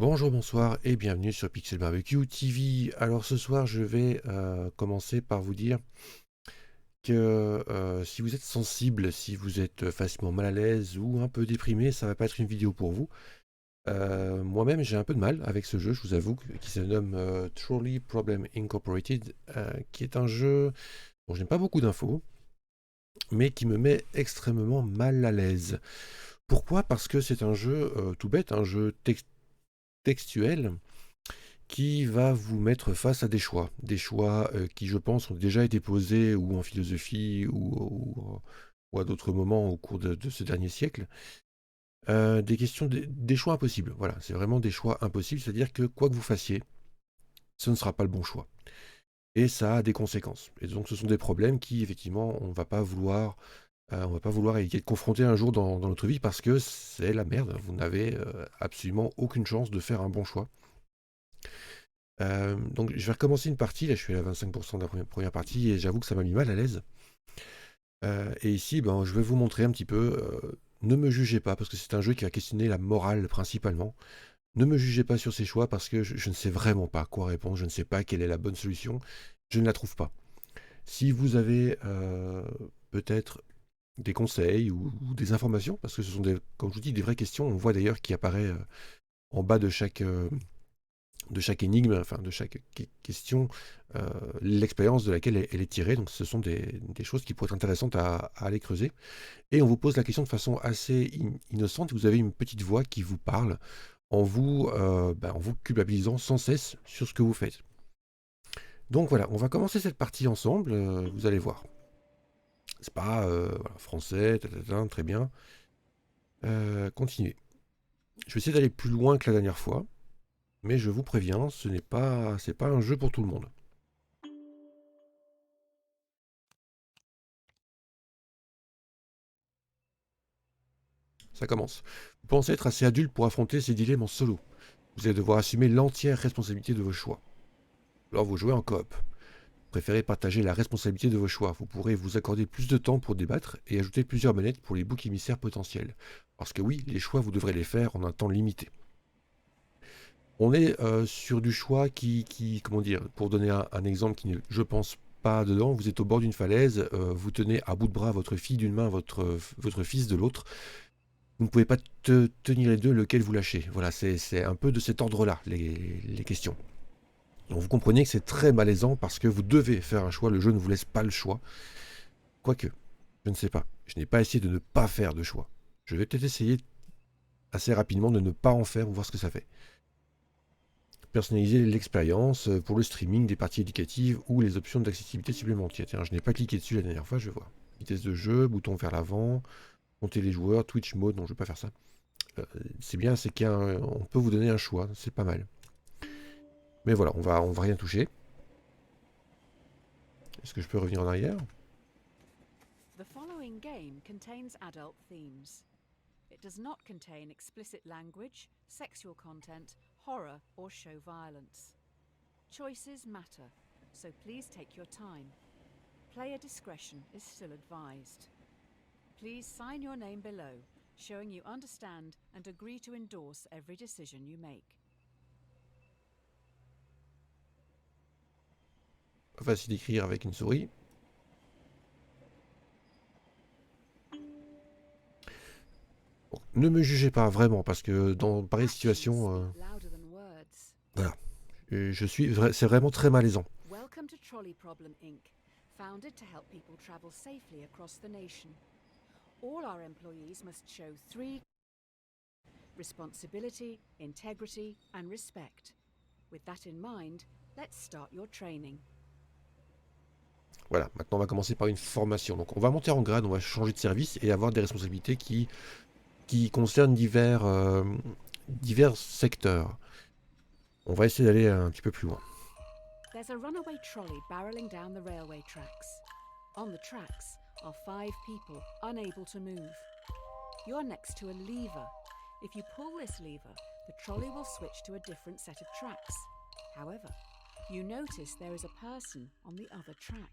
Bonjour, bonsoir et bienvenue sur Pixel Barbecue TV. Alors ce soir, je vais commencer par vous dire que si vous êtes sensible, si vous êtes facilement mal à l'aise ou un peu déprimé, ça va pas être une vidéo pour vous. Moi-même, j'ai un peu de mal avec ce jeu, je vous avoue, qui se nomme Trolley Problem Incorporated, qui est un jeu dont je n'ai pas beaucoup d'infos, mais qui me met extrêmement mal à l'aise. Pourquoi? Parce que c'est un jeu tout bête, un jeu textuel qui va vous mettre face à des choix qui, je pense, ont déjà été posés ou en philosophie ou à d'autres moments au cours de ce dernier siècle. Des questions, des choix impossibles. Voilà, c'est vraiment des choix impossibles, c'est-à-dire que quoi que vous fassiez, ce ne sera pas le bon choix. Et ça a des conséquences. Et donc, ce sont des problèmes qui, effectivement, on va pas vouloir être confronté un jour dans notre vie parce que c'est la merde. Vous n'avez absolument aucune chance de faire un bon choix. Donc je vais recommencer une partie, là je suis à 25% de la première partie et j'avoue que ça m'a mis mal à l'aise. Et ici, ben, je vais vous montrer un petit peu, ne me jugez pas, parce que c'est un jeu qui va questionner la morale principalement. Ne me jugez pas sur ces choix parce que je ne sais vraiment pas quoi répondre, je ne sais pas quelle est la bonne solution, je ne la trouve pas. Si vous avez peut-être des conseils ou des informations, parce que ce sont des, comme je vous dis, des vraies questions, on voit d'ailleurs qui apparaît en bas de chaque énigme, enfin de chaque question, l'expérience de laquelle elle est tirée. Donc ce sont des choses qui pourraient être intéressantes à aller creuser. Et on vous pose la question de façon assez innocente. Vous avez une petite voix qui vous parle en vous culpabilisant sans cesse sur ce que vous faites. Donc voilà, on va commencer cette partie ensemble, vous allez voir. C'est pas voilà, français, très bien. Continuez. Je vais essayer d'aller plus loin que la dernière fois, mais je vous préviens, c'est pas un jeu pour tout le monde. Ça commence. Vous pensez être assez adulte pour affronter ces dilemmes en solo. Vous allez devoir assumer l'entière responsabilité de vos choix. Alors vous jouez en coop. Préférez partager la responsabilité de vos choix. Vous pourrez vous accorder plus de temps pour débattre et ajouter plusieurs manettes pour les boucs émissaires potentiels. Parce que oui, les choix, vous devrez les faire en un temps limité. On est sur du choix comment dire, pour donner un exemple qui n'est, je pense, pas dedans, vous êtes au bord d'une falaise, vous tenez à bout de bras votre fille d'une main, votre fils de l'autre. Vous ne pouvez pas tenir les deux, lequel vous lâchez. Voilà, c'est un peu de cet ordre-là, les questions. Donc vous comprenez que c'est très malaisant parce que vous devez faire un choix, le jeu ne vous laisse pas le choix. Quoique, je ne sais pas, je n'ai pas essayé de ne pas faire de choix. Je vais peut-être essayer assez rapidement de ne pas en faire, voir ce que ça fait. Personnaliser l'expérience pour le streaming des parties éducatives ou les options d'accessibilité supplémentaires. Tiens, je n'ai pas cliqué dessus la dernière fois, je vais voir. Vitesse de jeu, bouton vers l'avant, compter les joueurs, Twitch mode, non je ne vais pas faire ça. C'est bien, c'est qu'on peut vous donner un choix, c'est pas mal. Mais voilà, on va rien toucher. Est-ce que je peux revenir en arrière? The following game contains adult themes. It does not contain explicit language, sexual content, horror, or show violence. Choices matter, so please take your time. Player discretion is still advised. Please sign your name below, showing you understand and agree to endorse every decision you make. Facile d'écrire avec une souris. Bon, ne me jugez pas vraiment, parce que dans pareille situation, voilà, c'est vraiment très malaisant. Welcome to Trolley Problem Inc., founded to help people travel safely across the nation. All our employees must show 3: responsibility, integrity, and respect. With that in mind, let's start your training. Voilà, maintenant on va commencer par une formation. Donc on va monter en grade, on va changer de service et avoir des responsabilités qui concernent divers secteurs. On va essayer d'aller un petit peu plus loin. There's a runaway trolley barreling down the railway tracks. On the tracks are 5 people unable to move. You're next to a lever. If you pull this lever, the trolley will switch to a different set of tracks. However, you notice there is a person on the other track.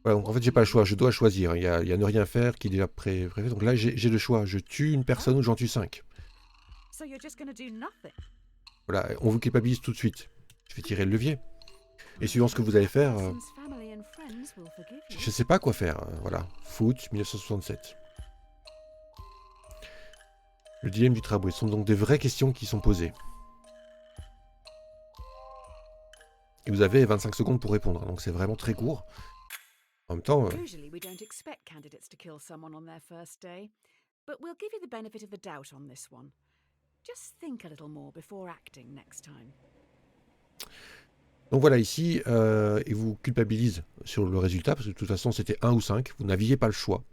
Voilà, donc en fait j'ai pas le choix, je dois choisir. Il y a ne rien faire qui est déjà prévu. Donc là j'ai le choix, je tue une personne ou j'en tue 5. So you're just going to do nothing? Voilà, on vous culpabilise tout de suite. Je vais tirer le levier. Et suivant ce que vous allez faire, je sais pas quoi faire. Voilà, foot 1967. Le dilemme du tramway. Ce sont donc des vraies questions qui sont posées. Et vous avez 25 secondes pour répondre, donc c'est vraiment très court. En même temps, Usually we don't expect candidates to kill someone on their first day, but we'll give you the benefit of the doubt on this one. Just think a little more before acting next time. donc voilà, ici, il vous culpabilise sur le résultat, parce que de toute façon, c'était 1 ou 5. Vous n'aviez pas le choix.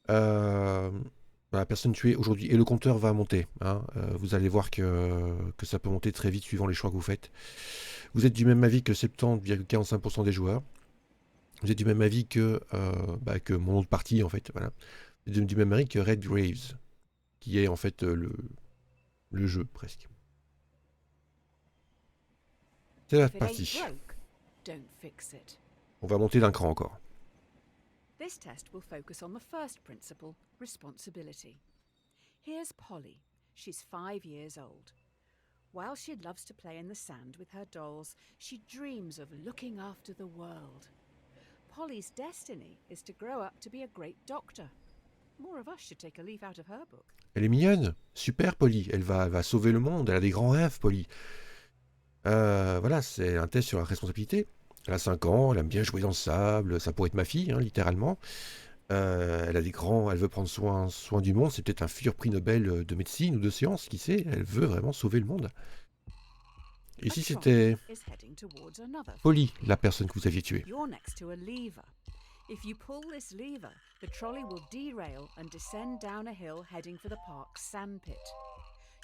Voilà, personne tuée aujourd'hui. Et le compteur va monter. Hein. Vous allez voir que ça peut monter très vite suivant les choix que vous faites. Vous êtes du même avis que 70,45% des joueurs. Vous êtes du même avis que mon autre parti, en fait. Voilà. Vous êtes du même avis que Red Graves, qui est en fait le jeu, presque. C'est la partie. On va monter d'un cran encore. This test will focus on the first principle, responsibility. Here's Polly. She's 5 years old. While she loves to play in the sand with her dolls, she dreams of looking after the world. Polly's destiny is to grow up to be a great doctor. More of us should take a leaf out of her book. Elle est mignonne, super Polly. Elle va sauver le monde. Elle a des grands rêves, Polly. Voilà, c'est un test sur la responsabilité. Elle a 5 ans, elle aime bien jouer dans le sable. Ça pourrait être ma fille, hein, littéralement. Elle a des grands, elle veut prendre soin du monde. C'est peut-être un futur prix Nobel de médecine ou de sciences, qui sait. Elle veut vraiment sauver le monde. Et si c'était Polly, la personne que vous aviez tuée? If you pull this lever, the trolley will derail and descend down a hill heading for the park's sandpit.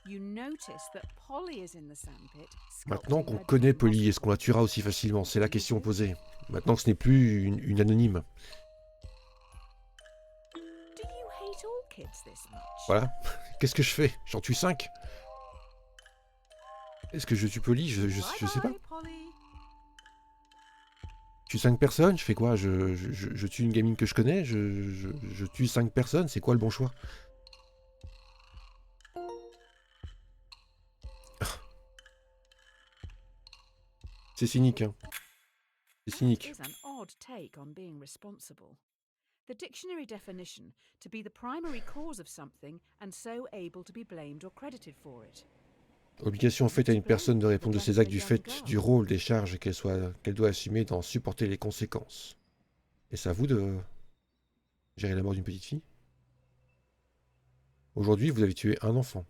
You notice that Polly is in the sandpit. Maintenant qu'on connaît Polly, est-ce qu'on la tuera aussi facilement? C'est la question posée. Maintenant que ce n'est plus une anonyme. Do you hate all kids this much? Voilà. Qu'est-ce que je fais? J'en tue 5. Est-ce que je tue Polly? Je sais pas. Je tue 5 personnes, je fais quoi? Je tue une gamine que je connais, je tue 5 personnes, c'est quoi le bon choix? C'est cynique, hein. C'est cynique. The dictionary definition to be the primary cause of something and so able to be blamed or credited for it. Obligation faite à une personne de répondre de ses actes du fait du rôle des charges qu'elle doit assumer d'en supporter les conséquences. Et c'est à vous de gérer la mort d'une petite fille? Aujourd'hui, vous avez tué un enfant.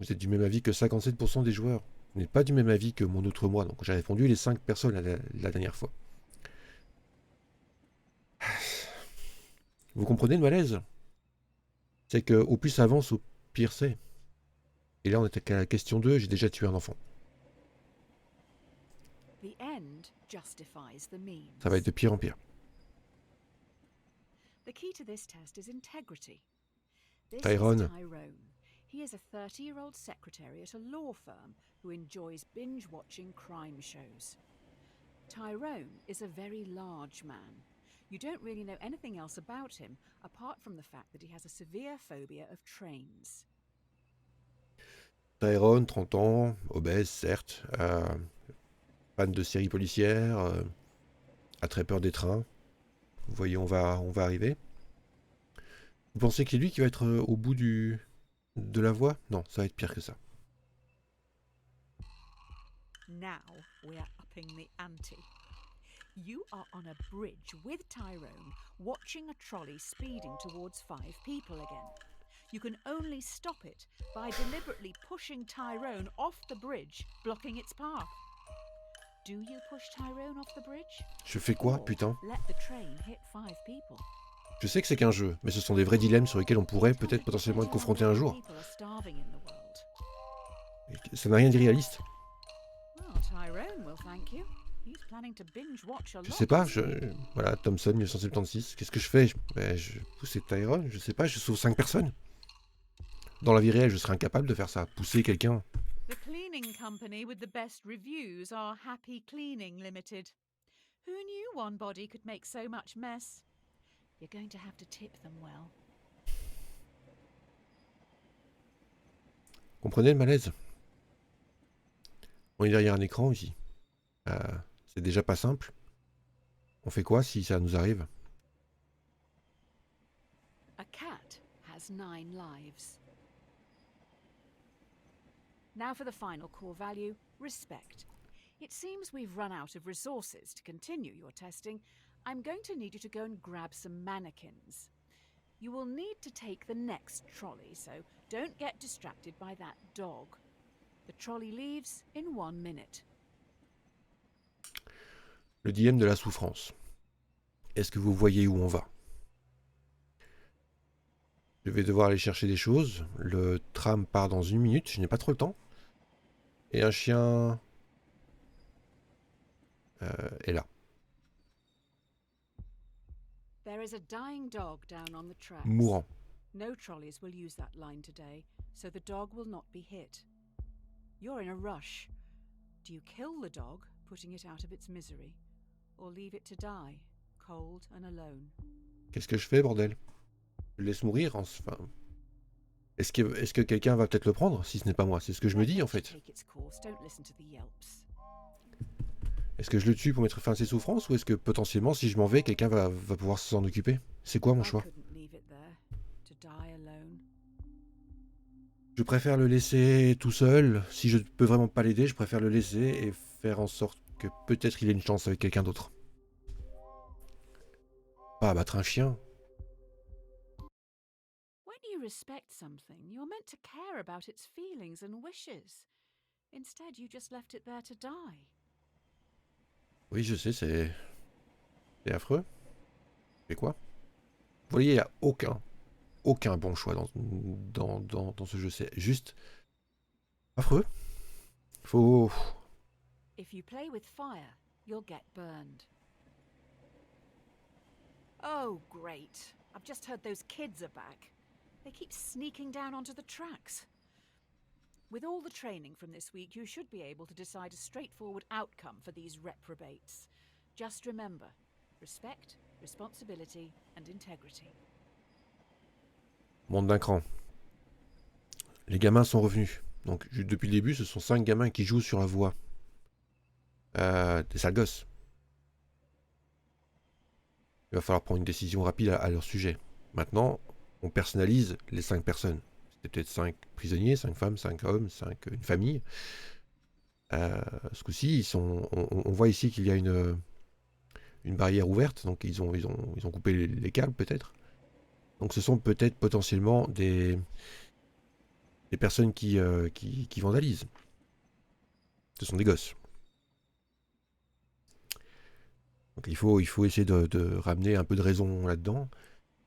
Vous êtes du même avis que 57% des joueurs. Vous n'êtes pas du même avis que mon autre moi, donc j'ai répondu les 5 personnes la dernière fois. Vous comprenez le malaise? C'est que au plus ça avance, au pire c'est. Et là, on était à la question 2, j'ai déjà tué un enfant. Ça va être de pire en pire. Tyrone. He is a 30-year-old secretary at a law firm who enjoys binge-watching crime shows. Tyrone is a very large man. You don't really know anything else about him apart from the fact that he has a severe phobia of trains. Tyrone, 30 ans, obèse, certes, fan de séries policières, a très peur des trains. Vous voyez, on va arriver. Vous pensez que c'est lui qui va être au bout de la voie? Non, ça va être pire que ça. Now we are upping the ante. You are on a bridge with Tyrone, watching a trolley speeding towards 5 people again. You can only stop it by deliberately pushing Tyrone off the bridge, blocking its path. Do you push Tyrone off the bridge? Je fais quoi, putain? Let the train hit 5 people. Je sais que c'est qu'un jeu, mais ce sont des vrais dilemmes sur lesquels on pourrait peut-être potentiellement être confronté un jour. Et ça n'a rien d'irréaliste. Je sais pas, voilà, Thompson 1976, qu'est-ce que je fais? Je pousse Tyrone, je sais pas, je sauve 5 personnes. Dans la vie réelle, je serais incapable de faire ça, pousser quelqu'un. The cleaning company with the best reviews are Happy Cleaning Limited. Who knew one body could make so much mess? You're going to have to tip them well. Comprenez le malaise? On est derrière un écran ici. C'est déjà pas simple. On fait quoi si ça nous arrive? A cat has 9 lives. Now for the final core value, respect. It seems we've run out of resources to continue your testing. I'm going to need you to go and grab some mannequins. You will need to take the next trolley, so don't get distracted by that dog. The trolley leaves in 1 minute. Le dilemme de la souffrance. Est-ce que vous voyez où on va? Je vais devoir aller chercher des choses. Le tram part dans 1 minute, je n'ai pas trop le temps. Et un chien est là. There is a dying dog down on the tracks. Mourant. No trolleys will use that line today, so the dog will not be hit. You're in a rush. Do you kill the dog, putting it out of its misery, or leave it to die, cold and alone? Qu'est-ce que je fais, bordel? Je le laisse mourir, enfin... Est-ce que quelqu'un va peut-être le prendre, si ce n'est pas moi? C'est ce que je me dis, en fait. Est-ce que je le tue pour mettre fin à ses souffrances, ou est-ce que potentiellement, si je m'en vais, quelqu'un va pouvoir s'en occuper? C'est quoi mon choix? Je préfère le laisser tout seul. Si je peux vraiment pas l'aider, je préfère le laisser et faire en sorte que peut-être il ait une chance avec quelqu'un d'autre. Pas abattre un chien. When you respect something, you're meant to care about its feelings and wishes. Instead, you just left it there to die. Oui, je sais, c'est affreux. Mais quoi? Vous voyez, il n'y a aucun bon choix dans ce jeu. C'est juste affreux. Faut... If you play with fire, you'll get burned. Oh, great. I've just heard those kids are back. They keep sneaking down onto the tracks. With all the training from this week, you should be able to decide a straightforward outcome for these reprobates. Just remember, respect, responsibility and integrity. Monte d'un cran. Les gamins sont revenus. Donc, depuis le début, ce sont 5 gamins qui jouent sur la voie. Des sales gosses. Il va falloir prendre une décision rapide à leur sujet. Maintenant, on personnalise les 5 personnes. C'était peut-être 5 prisonniers, 5 femmes, 5 hommes, une famille. Ce coup-ci, on voit ici qu'il y a une barrière ouverte, donc ils ont coupé les câbles peut-être. Donc ce sont peut-être potentiellement des personnes qui vandalisent. Ce sont des gosses. Donc il faut essayer de ramener un peu de raison là-dedans.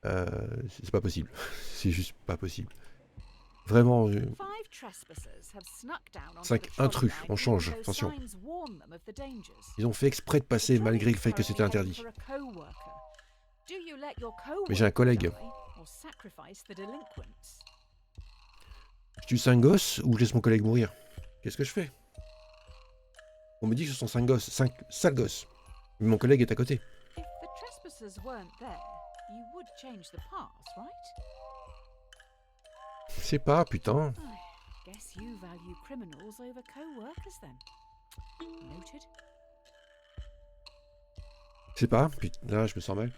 C'est pas possible. C'est juste pas possible. Vraiment. 5 intrus, on change, attention. Ils ont fait exprès de passer malgré le fait que c'était interdit. Mais j'ai un collègue. Je tue 5 gosses ou je laisse mon collègue mourir? Qu'est-ce que je fais? On me dit que ce sont 5 gosses, 5 sales gosses. Mais mon collègue est à côté. Je sais pas, putain. Je sais pas, putain, là je me sens mal.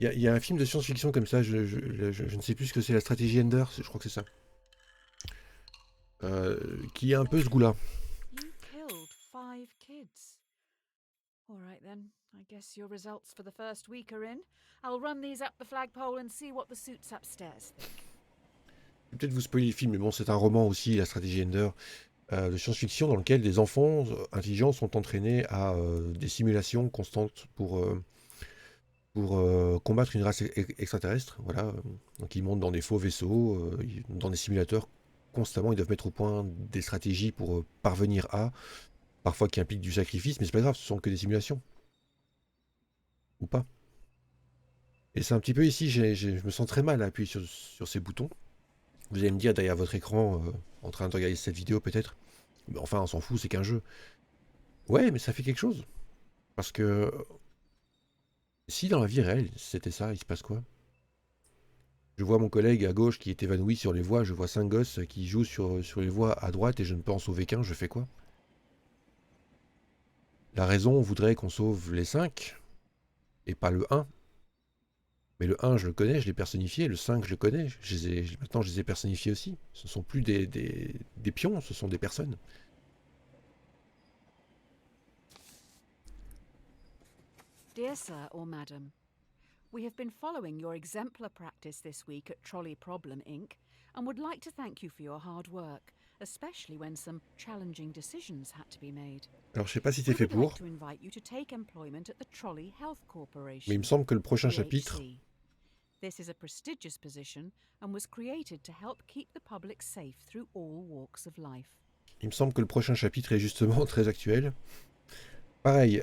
Il y a un film de science-fiction comme ça, je ne sais plus ce que c'est, la stratégie Ender, je crois que c'est ça. Qui a un peu ce goût-là. Alright then, I guess your results for the first week are in. I'll run these up the flagpole and see what the suits upstairs think. Je vais peut-être vous spoiler le film, mais bon, c'est un roman aussi, la stratégie Ender, de science-fiction, dans lequel des enfants intelligents sont entraînés à des simulations constantes pour combattre une race extraterrestre. Voilà. Donc ils montent dans des faux vaisseaux, dans des simulateurs constamment, ils doivent mettre au point des stratégies pour parvenir à, parfois qui impliquent du sacrifice, mais c'est pas grave, ce sont que des simulations. Ou pas. Et c'est un petit peu ici, je me sens très mal à appuyer sur ces boutons. Vous allez me dire derrière votre écran, en train de regarder cette vidéo peut-être, mais enfin on s'en fout, c'est qu'un jeu. Ouais, mais ça fait quelque chose. Parce que si dans la vie réelle, c'était ça, il se passe quoi? Je vois mon collègue à gauche qui est évanoui sur les voies, je vois 5 gosses qui jouent sur les voies à droite et je ne peux en sauver qu'un, je fais quoi? La raison voudrait qu'on sauve les 5 et pas le 1. Mais le 1, je le connais, je l'ai personnifié. Le 5, je le connais. Maintenant, je les ai personnifiés aussi. Ce ne sont plus des pions, ce sont des personnes. Dear Sir or Madam, we have been following your exemplar practice this week at Trolley Problem Inc. and would like to thank you for your hard work, especially when some challenging decisions had to be made. Alors, je sais pas si c'est We fait would like pour, to invite you to take employment at the Trolley Health mais il Corporation, me semble que le prochain chapitre, CHC. This is a prestigious position and was created to help keep the public safe through all walks of life. il me semble que le prochain chapitre est justement très actuel. Pareil,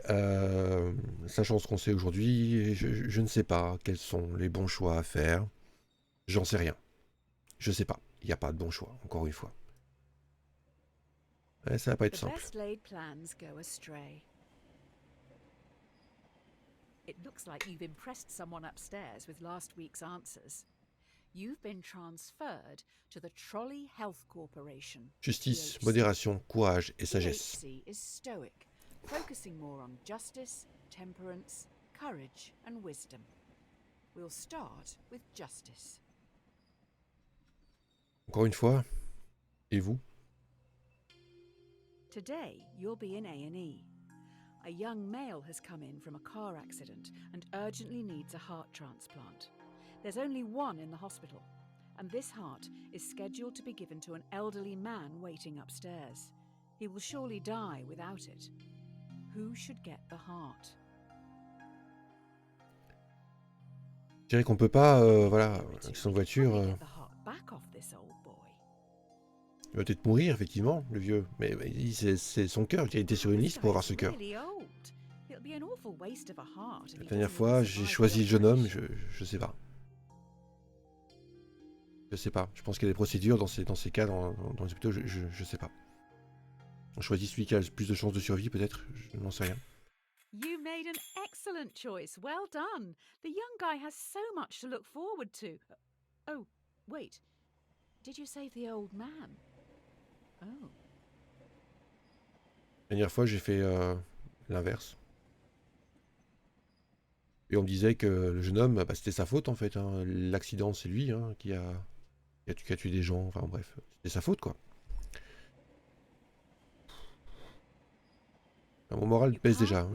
sachant ce qu'on sait aujourd'hui, je ne sais pas quels sont les bons choix à faire. J'en sais rien. Je sais pas. Il n'y a pas de bon choix, encore une fois. Ouais, ça va pas être The simple. best laid plans go astray. It looks like you've impressed someone upstairs with last week's answers. You've been transferred to the Trolley Health Corporation. Justice, THC. modération, courage et sagesse. THC is stoic, focusing more on justice, temperance, courage, and wisdom. We'll start with justice. Encore une fois, et vous? Today, you'll be in A&E. A young male has come in from a car accident and urgently needs a heart transplant. There's only one in the hospital, and this heart is scheduled to be given to an elderly man waiting upstairs. He will surely die without it. Who should get the heart? Je dirais qu'on peut pas, voilà, avec son voiture, Get the heart back off this old boy. il va peut-être mourir, effectivement, le vieux. Mais c'est son cœur, il a été sur une liste pour avoir ce cœur. La dernière fois, j'ai choisi le jeune homme, je sais pas. Je sais pas. Je pense qu'il y a des procédures dans ces cas, dans les hôpitaux, je sais pas. On choisit celui qui a le plus de chances de survie, peut-être, je n'en sais rien. You made an excellent choice. Well done. The young guy has so much to look forward to. Oh, wait. Did you save the old man? Oh. La dernière fois, j'ai fait l'inverse. Et on me disait que le jeune homme, bah, c'était sa faute en fait. Hein. L'accident, c'est lui qui a tué des gens. Enfin bref, c'était sa faute quoi. Mon moral pèse déjà. Hein.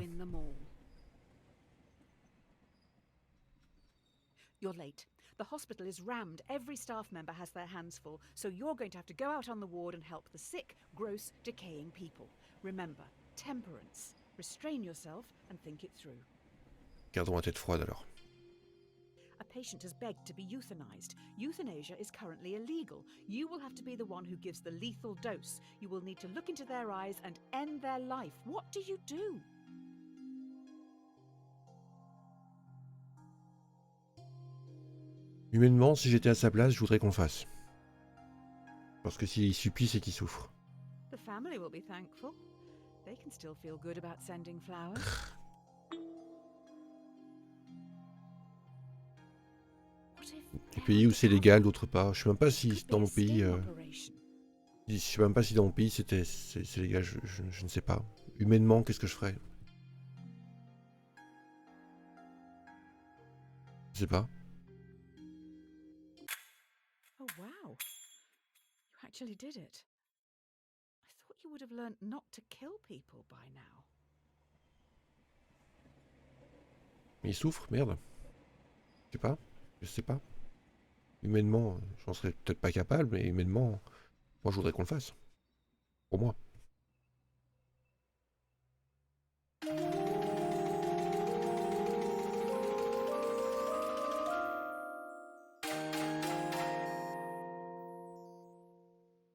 You're late. The hospital is rammed. Every staff member has their hands full, so you're going to have to go out on the ward and help the sick, gross, decaying people. Remember, temperance. Restrain yourself and think it through. Gardons la tête froide alors. A patient has begged to be euthanized. Euthanasia is currently illegal. You will have to be the one who gives the lethal dose. You will need to look into their eyes and end their life. What do you do? Humainement, si j'étais à sa place, je voudrais qu'on le fasse. Parce que s'il supplie, c'est qu'il souffre. The family will be thankful. They can still feel good about sending flowers. Les pays où c'est légal, d'autres pas. Je sais même pas si dans mon pays, je sais même pas si dans mon pays c'est légal. Je ne sais pas. Humainement, qu'est-ce que je ferais? Je sais pas. Oh wow. You actually did it. I thought you would have learned not to kill people by now. Mais il souffre, merde. Je sais pas. Je sais pas. Humainement, j'en serais peut-être pas capable, mais humainement, moi je voudrais qu'on le fasse. Pour moi.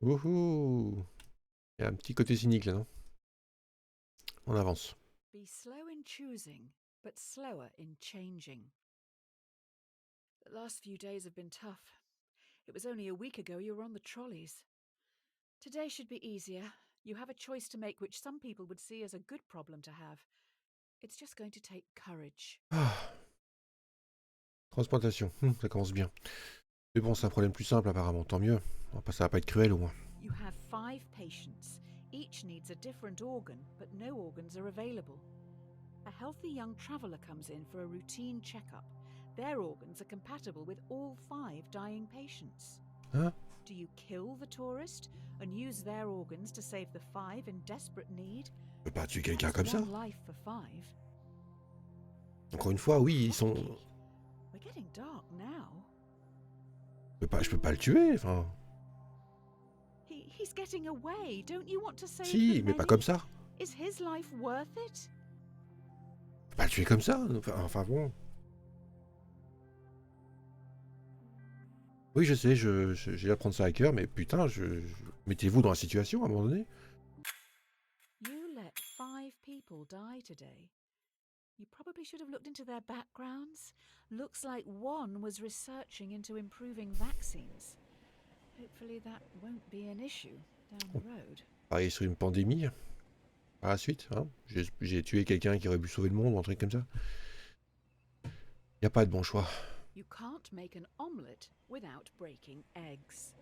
Wouhou! Il y a un petit côté cynique là, non? On avance. Be slow in choosing, but slower in changing. The last few days have been tough. It was only a week ago you were on the trolleys. Today should be easier. You have a choice to make which some people would see as a good problem to have. It's just going to take courage. Ah. Transplantation, ça commence bien. Mais bon, c'est un problème plus simple apparemment, tant mieux. Ça va pas être cruel au moins. You have 5 patients, Each needs a different organ, but no organs are available. A healthy young traveller comes in for a routine checkup. Their organs are compatible with all 5 dying patients. Hein? Do you kill the tourist and use their organs to save the 5 in desperate need? Je peux pas tuer quelqu'un That's comme ça. one life for 5. Encore une fois, oui, ils sont... We're getting dark now. Je peux pas le tuer, enfin... He's getting away. Don't you want to save Si, the mais pas many? comme ça. Is his life worth it? Je peux pas le tuer comme ça, enfin bon... Oui, je sais, j'ai à prendre ça à cœur, mais putain, mettez-vous dans la situation à un moment donné. You let 5 people die today. You probably should have looked into their backgrounds. Looks like one was researching into improving vaccines. Hopefully that won't be an issue down the road. Pareil sur une pandémie, par la suite, hein. J'ai tué quelqu'un qui aurait pu sauver le monde ou un truc comme ça. Y a pas de bon choix. You can't make an omelette without breaking eggs.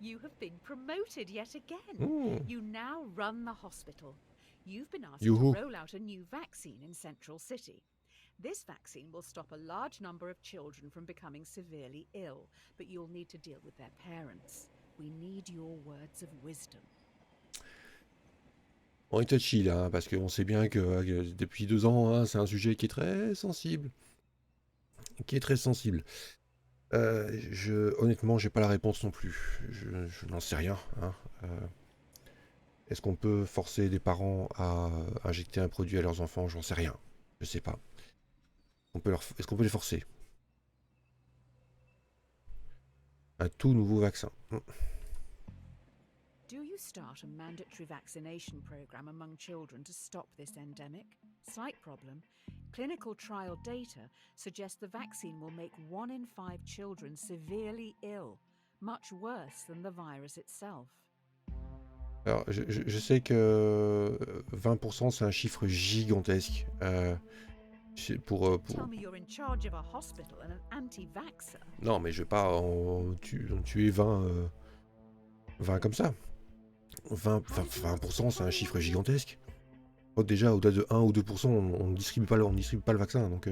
You have been promoted yet again. You now run the hospital. You've been asked Yoo-hoo. to roll out a new vaccine in Central City. This vaccine will stop a large number of children from becoming severely ill, but you'll need to deal with their parents. We need your words of wisdom. On est touchy là, hein, parce qu'on sait bien que depuis 2 ans, hein, c'est un sujet qui est très sensible. Honnêtement, j'ai pas la réponse non plus. Je n'en sais rien, hein. Est-ce qu'on peut forcer des parents à injecter un produit à leurs enfants? J'en sais rien. Je sais pas. Est-ce qu'on peut les forcer? Un tout nouveau vaccin. Do you start a mandatory vaccination program among children to stop this endemic? Slight problem. Clinical trial data suggest the vaccine will make 1 in 5 children severely ill, much worse than the virus itself. Alors, je sais que 20% c'est un chiffre gigantesque. Tell me you're in charge of a hospital and an anti-vaxxer. Non, mais je vais pas en tuer 20 comme ça. 20% c'est un chiffre gigantesque. Oh, déjà, au-delà de 1 ou 2%, on ne distribue pas le vaccin. Donc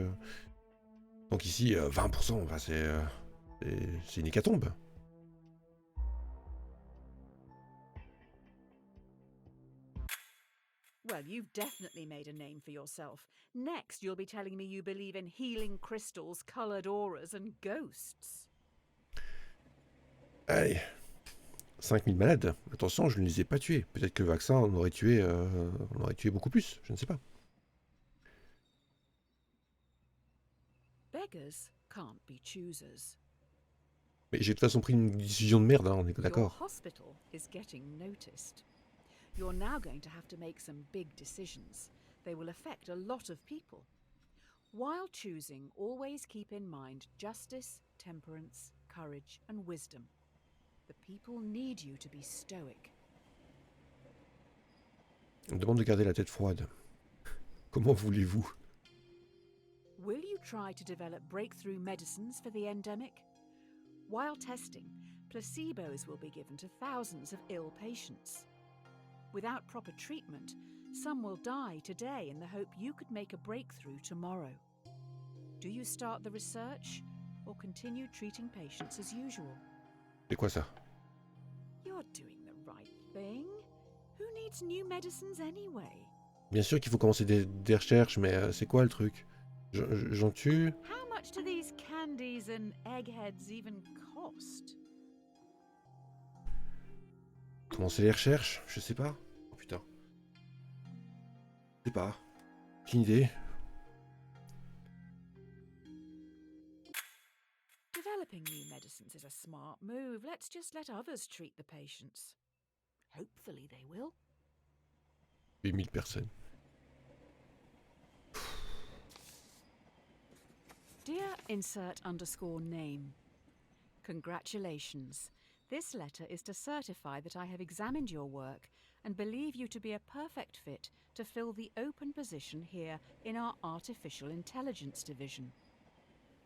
ici, 20%, enfin, c'est une hécatombe. Well, you've definitely made a name for yourself. Next, you'll be telling me you believe in healing crystals, coloured auras and ghosts. Allez, 5000 malades. Attention, je ne les ai pas tués. Peut-être que le vaccin on aurait tué beaucoup plus. Je ne sais pas. Beggars can't be choosers. Mais j'ai de toute façon pris une décision de merde, hein, on est Your d'accord. hospital is getting noticed. You're now going to have to make some big decisions. They will affect a lot of people. While choosing, always keep in mind justice, temperance, courage, and wisdom. The people need you to be stoic. On me demande de garder la tête froide. Comment voulez-vous? Will you try to develop breakthrough medicines for the endemic? While testing, placebos will be given to thousands of ill patients. Without proper treatment, some will die today in the hope you could make a breakthrough tomorrow. Do you start the research or continue treating patients as usual? C'est quoi ça? You're doing the right thing. Who needs new medicines anyway? Bien sûr qu'il faut commencer des recherches, mais c'est quoi le truc? J'en tue? How much do these candies and eggheads even cost? Commencer les recherches? Je sais pas. Oh putain. Je sais pas. Aucune idée. Developing new medicines is a smart move. Let's just let others treat the patients. Hopefully they will. 8000 personnes. Dear insert_name. Congratulations. This letter is to certify that I have examined your work and believe you to be a perfect fit to fill the open position here in our Artificial Intelligence division.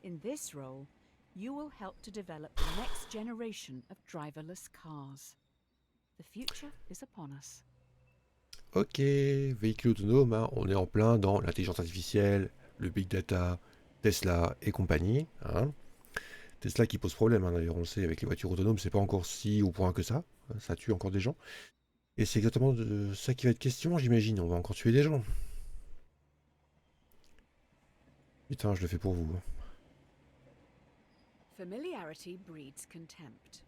In this role, you will help to develop the next generation of driverless cars. The future is upon us. Ok, véhicule autonome, hein, on est en plein dans l'intelligence artificielle, le big data, Tesla et compagnie. Hein. Tesla qui pose problème, hein, d'ailleurs on le sait, avec les voitures autonomes, c'est pas encore si au point que ça tue encore des gens. Et c'est exactement de ça qui va être question, j'imagine, on va encore tuer des gens. Putain, je le fais pour vous. Familiarity breeds contempt.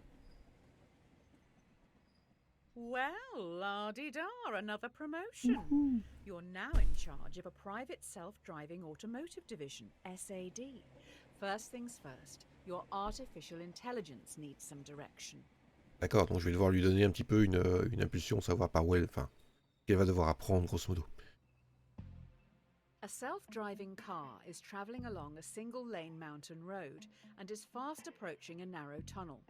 Well, la-di-da, another promotion. You're now in charge of a private self-driving automotive division, SAD. First things first, your artificial intelligence needs some direction. D'accord, donc je vais devoir lui donner un petit peu une impulsion, savoir par où elle, enfin, qu'elle va devoir apprendre, grosso modo. A self-driving car is travelling along a single-lane mountain road and is fast approaching a narrow tunnel.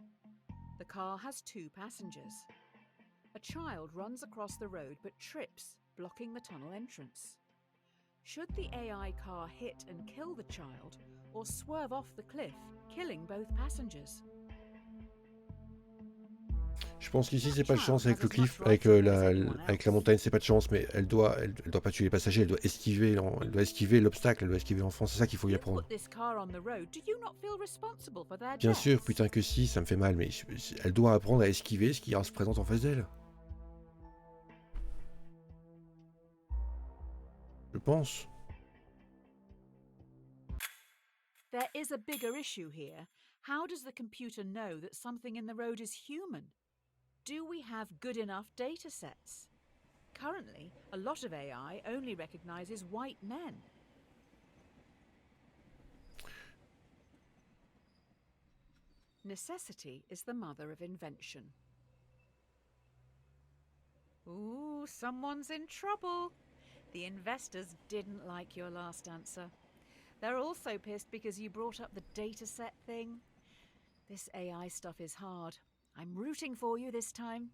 The car has 2 passengers. A child runs across the road but trips, blocking the tunnel entrance. Should the AI car hit and kill the child, or swerve off the cliff, killing both passengers? Je pense qu'ici c'est pas de chance avec le cliff, avec la montagne, c'est pas de chance, mais elle doit pas tuer les passagers, elle doit esquiver l'obstacle, elle doit esquiver l'enfant, c'est ça qu'il faut lui apprendre. Bien sûr, putain que si, ça me fait mal, mais elle doit apprendre à esquiver ce qui se présente en face d'elle. Je pense. There is a bigger issue here. How does the computer know that something in the road is human? Do we have good enough data sets? Currently, a lot of AI only recognizes white men. Necessity is the mother of invention. Ooh, someone's in trouble. The investors didn't like your last answer. They're also pissed because you brought up the dataset thing. This AI stuff is hard. I'm rooting for you this time.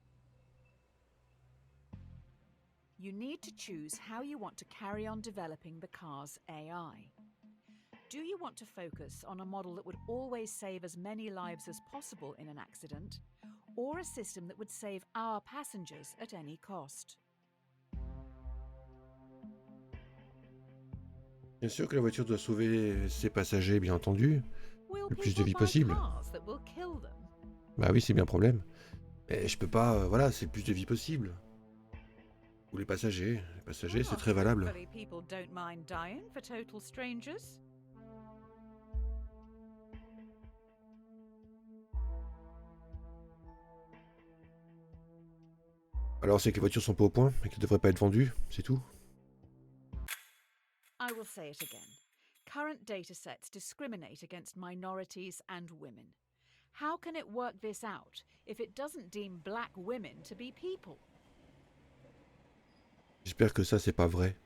You need to choose how you want to carry on developing the car's AI. Do you want to focus on a model that would always save as many lives as possible in an accident, or a system that would save our passengers at any cost? Bien sûr que la voiture doit sauver ses passagers, bien entendu, le plus de vie possible. Bah oui, c'est bien le problème. Mais je peux pas, voilà, c'est le plus de vie possible. Ou les passagers c'est très valable. Alors c'est que les voitures sont pas au point et qu'elles devraient pas être vendues, c'est tout. I will say it again. Current datasets discriminate against minorities and women. How can it work this out if it doesn't deem black women to be people? J'espère que ça c'est pas vrai.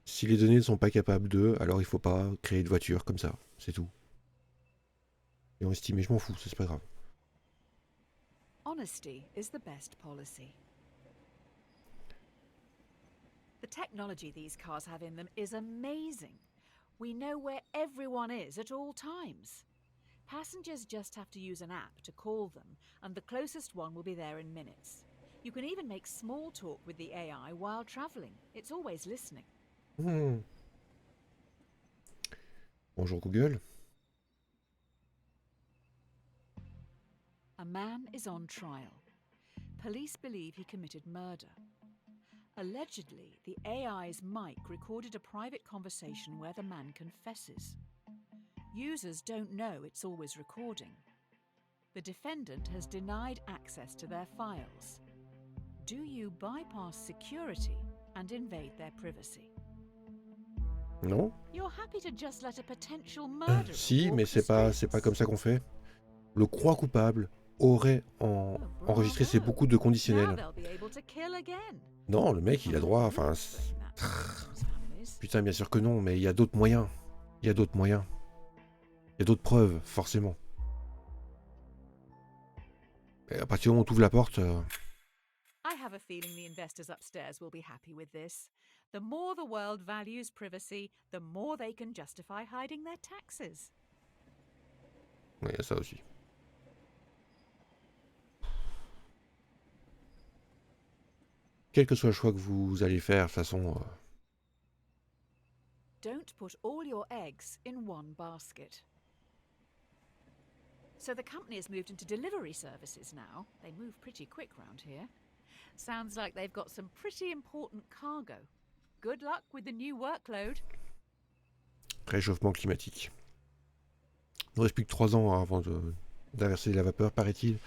Si les données ne sont pas capables d'eux, alors il faut pas créer de voiture comme ça, c'est tout. Et on estime, mais je m'en fous, ça c'est pas grave. Honesty is the best policy. The technology these cars have in them is amazing. We know where everyone is at all times. Passengers just have to use an app to call them, and the closest one will be there in minutes. You can even make small talk with the AI while traveling. It's always listening. Bonjour Google. A man is on trial. Police believe he committed murder. Allegedly, the AI's mic recorded a private conversation where the man confesses. Users don't know it's always recording. The defendant has denied access to their files. Do you bypass security and invade their privacy? Non. You're happy to just let a potential murderer Si, mais c'est pas comme ça qu'on fait. Le croix coupable aurait enregistré ses beaucoup de conditionnels. Non, le mec, il a droit, enfin... Putain, bien sûr que non, mais il y a d'autres moyens. Il y a d'autres moyens. Il y a d'autres preuves, forcément. Et à partir du moment où tu ouvres la porte... I have a feeling the investors upstairs will be happy with this. The more the world values privacy, the more they can justify hiding their taxes. Ouais, il y a ça aussi. Quel que soit le choix que vous allez faire, de toute façon, Don't put all your eggs in one basket. So the company has moved into delivery services now. They move pretty quick round here. Sounds like they've got some pretty important cargo. Good luck with the new workload. réchauffement climatique. Il ne reste plus que 3 ans avant d'inverser la vapeur, paraît-il.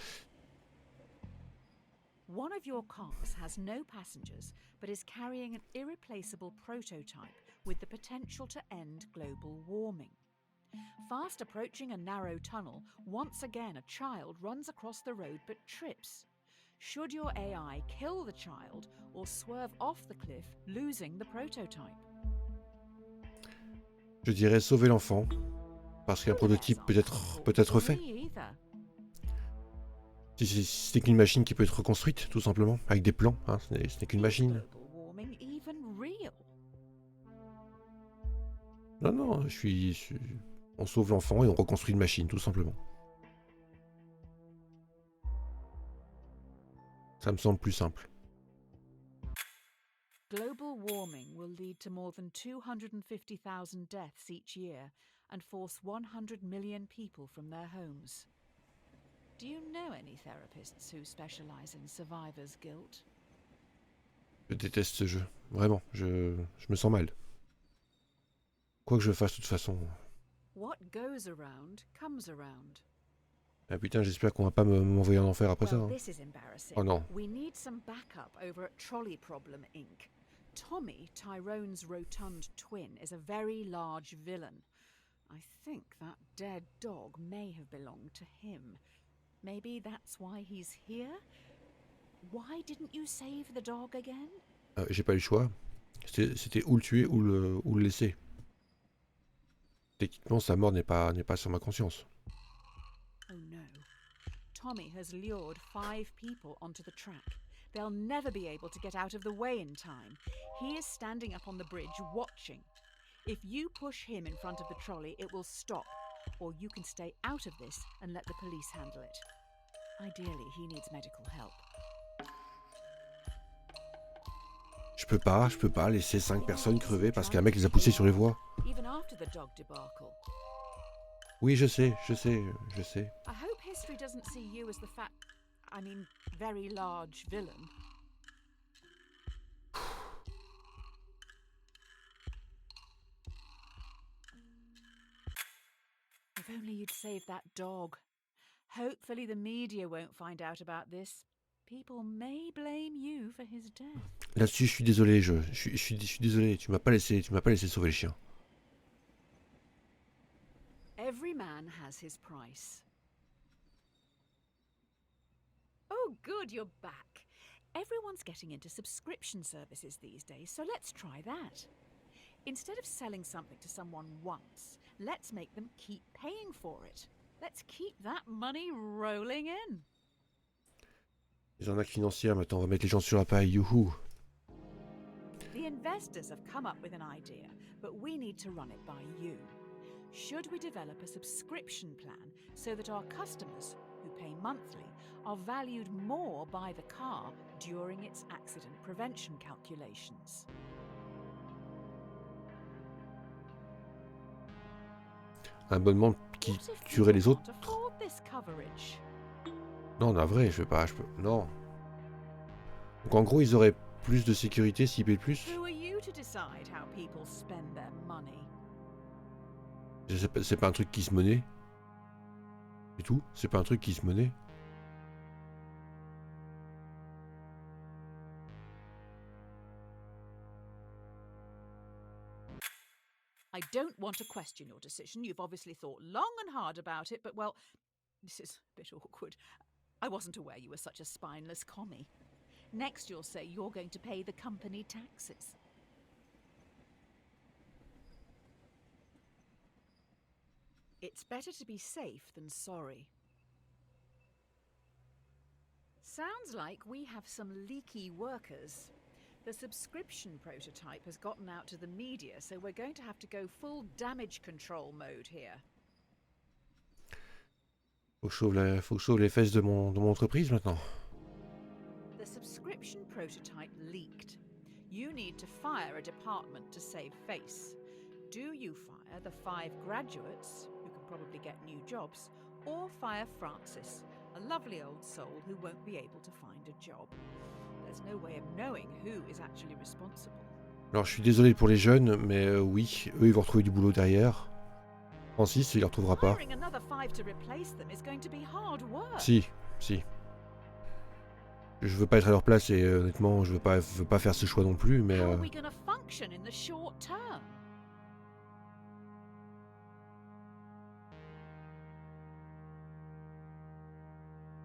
One of your cars has no passengers, but is carrying an irreplaceable prototype with the potential to end global warming. Fast approaching a narrow tunnel, once again a child runs across the road but trips. Should your AI kill the child or swerve off the cliff, losing the prototype? Je dirais sauver l'enfant, parce qu'un prototype peut être fait. Si ce n'est qu'une machine qui peut être reconstruite, tout simplement, avec des plans, hein, ce n'est qu'une machine. Non, non, on sauve l'enfant et on reconstruit une machine, tout simplement. Ça me semble plus simple. Global warming will lead to more than 250,000 deaths each year and force 100 million people from their homes. Do you know any therapists who specialize in survivor's guilt? Je déteste ce jeu. Vraiment, je me sens mal. Quoi que je fasse, de toute façon. What goes around comes around. Ah putain, j'espère qu'on va pas m'envoyer en enfer après ça. Hein. This is embarrassing. Oh non. We need some backup over at Trolley Problem Inc. Tommy, Tyrone's rotund twin, is a very large villain. I think that dead dog may have belonged to him. Maybe that's why he's here? Why didn't you save the dog again? J'ai pas eu le choix. C'était ou le tuer ou le laisser. Techniquement, sa mort n'est pas sur ma conscience. Oh no. Tommy has lured 5 people onto the track. They'll never be able to get out of the way in time. He is standing up on the bridge watching. If you push him in front of the trolley, it will stop. Or you can stay out of this and let the police handle it. Ideally, he needs medical help. Je peux pas laisser 5 personnes crever parce qu'un mec les a poussés sur les voies. Even after the dog debacle. Oui, je sais. I hope history doesn't see you as the very large villain. If only you'd saved that dog. Hopefully the media won't find out about this. People may blame you for his death. Là-dessus, je suis désolé, je suis désolé, tu m'as pas laissé sauver le chien. Every man has his price. Oh, good, you're back. Everyone's getting into subscription services these days, so let's try that. Instead of selling something to someone once, let's make them keep paying for it. Let's keep that money rolling in. Les arnaques financières, maintenant on va mettre les gens sur la paille, youhou. The investors have come up with an idea, but we need to run it by you. Should we develop a subscription plan so that our customers, who pay monthly, are valued more by the car during its accident prevention calculations? Un abonnement qui tuerait les autres. Non, la vraie, je peux. Non. Donc en gros, ils auraient plus de sécurité s'ils paient plus. C'est pas un truc qui se menait. Et tout. C'est pas un truc qui se menait. I don't want to question your decision. You've obviously thought long and hard about it, but well, this is a bit awkward. I wasn't aware you were such a spineless commie. Next you'll say you're going to pay the company taxes. It's better to be safe than sorry. Sounds like we have some leaky workers. The subscription prototype has gotten out to the media, so we're going to have to go full damage control mode here. Faut que je sauve les fesses de mon entreprise maintenant. The subscription subscription prototype leaked. You need to fire a department to save face. Do you fire the 5 graduates, who can probably get new jobs, or fire Francis, a lovely old soul who won't be able to find a job? There's no way of knowing who is actually responsible. Alors, je suis désolé pour les jeunes, mais oui, eux, ils vont retrouver du boulot derrière. Francis, il ne retrouvera pas. Hiring another 5 to replace them is going to be hard work. Si, si. Je veux pas être à leur place et honnêtement, je veux pas faire ce choix non plus, mais... How are we going to function in the short term?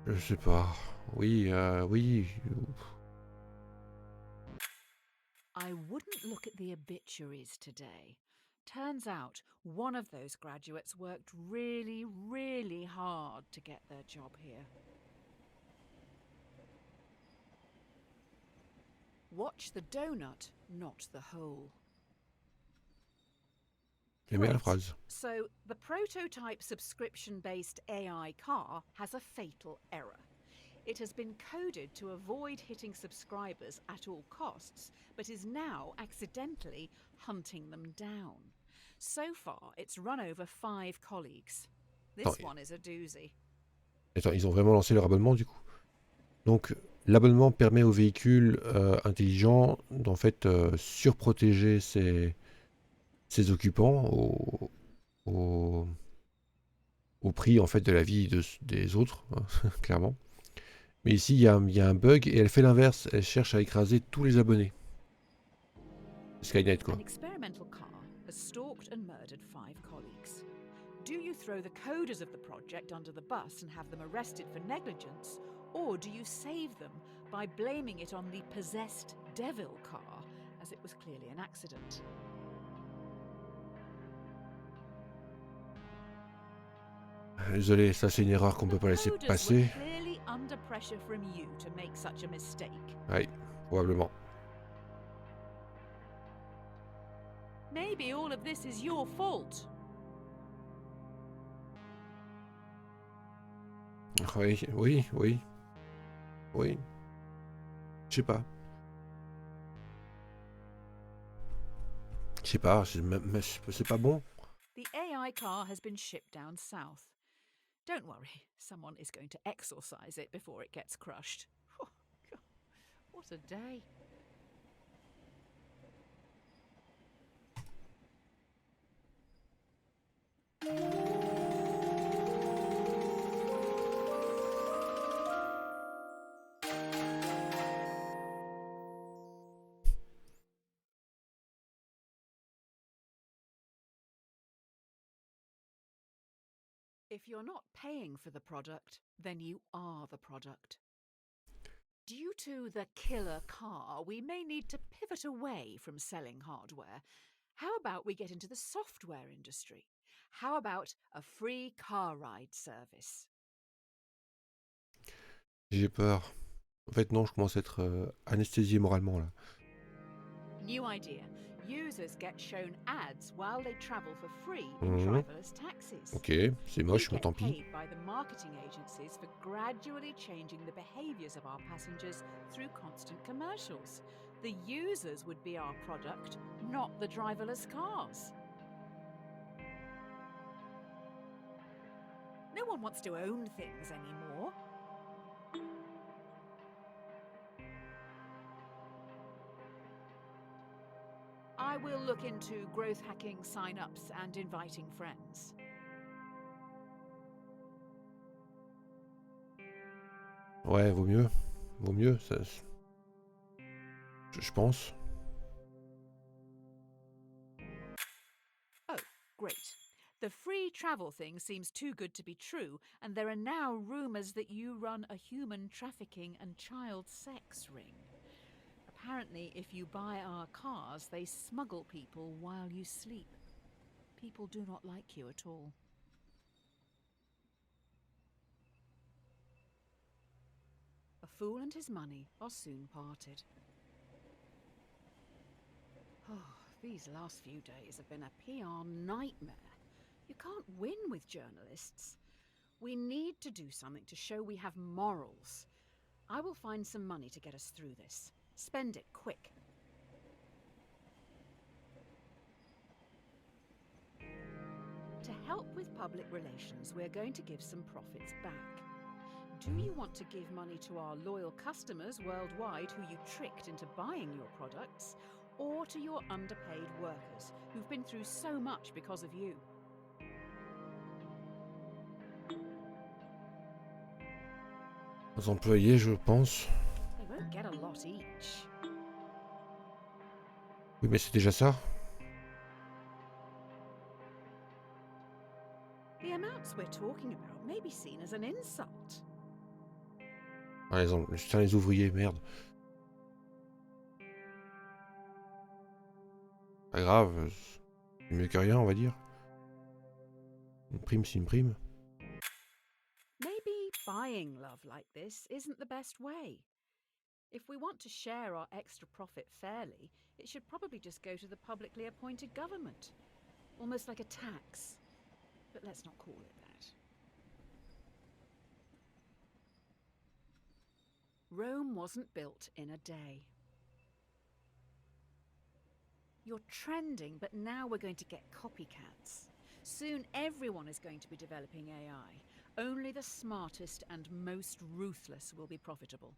Je sais pas. Oui, oui. I wouldn't look at the obituaries today. Turns out one of those graduates worked really, really hard to get their job here. Watch the donut, not the hole. J'aime bien la Great. phrase. So, the prototype subscription-based AI car has a fatal error. It has been coded to avoid hitting subscribers at all costs, but is now accidentally hunting them down. So far, it's run over 5 colleagues. This Attends, one is a doozy. Attends, ils ont vraiment lancé leur abonnement du coup. Donc, l'abonnement permet aux véhicules intelligents d'en fait surprotéger ses occupants au prix en fait de la vie des autres, hein, clairement. Mais ici, il y a un bug et elle fait l'inverse. Elle cherche à écraser tous les abonnés. Skynet, quoi. An experimental car has stalked and murdered 5 colleagues. Do you throw the coders of the project under the bus and have them arrested for negligence, or do you save them by blaming it on the possessed devil car, as it was clearly an accident? Désolé, ça c'est une erreur qu'on peut pas laisser passer. Clearly under pressure from you to make such a mistake. Oui, probablement. Maybe all of this is your fault. Oui, oui, oui. Oui. Je sais pas. Je sais pas, c'est pas bon. The AI car has been shipped down south. Don't worry, someone is going to exorcise it before it gets crushed. What a day. If you're not paying for the product, then you are the product. Due to the killer car, we may need to pivot away from selling hardware. How about we get into the software industry? How about a free car ride service? J'ai peur. En fait, non, je commence à être anesthésié moralement là. New idea. Users get shown ads while they travel for free in driverless taxis. Ok, c'est moche, mais tant pis. Paid by the marketing agencies for gradually changing the behaviors of our passengers through constant commercials. The users would be our product, not the driverless cars. No one wants to own things anymore. I will look into growth hacking sign-ups and inviting friends. Ouais, vaut mieux. Vaut mieux, ça... je pense. Oh, great. The free travel thing seems too good to be true, and there are now rumours that you run a human trafficking and child sex ring. Apparently, if you buy our cars, they smuggle people while you sleep. People do not like you at all. A fool and his money are soon parted. Oh, these last few days have been a PR nightmare. You can't win with journalists. We need to do something to show we have morals. I will find some money to get us through this. Spend it quick. To help with public relations, we're going to give some profits back. Do you want to give money to our loyal customers worldwide who you tricked into buying your products, or to your underpaid workers who've been through so much because of you? Aux employés, je pense. They won't get a lot each. Oui, mais c'est déjà ça. The amounts we're talking about may be seen as an insult. Ah, putain, les ouvriers, merde. Pas grave, c'est mieux que rien, on va dire. Une prime, c'est une prime. Maybe buying love like this isn't the best way. If we want to share our extra profit fairly, it should probably just go to the publicly appointed government. Almost like a tax. But let's not call it that. Rome wasn't built in a day. You're trending, but now we're going to get copycats. Soon everyone is going to be developing AI. Only the smartest and most ruthless will be profitable.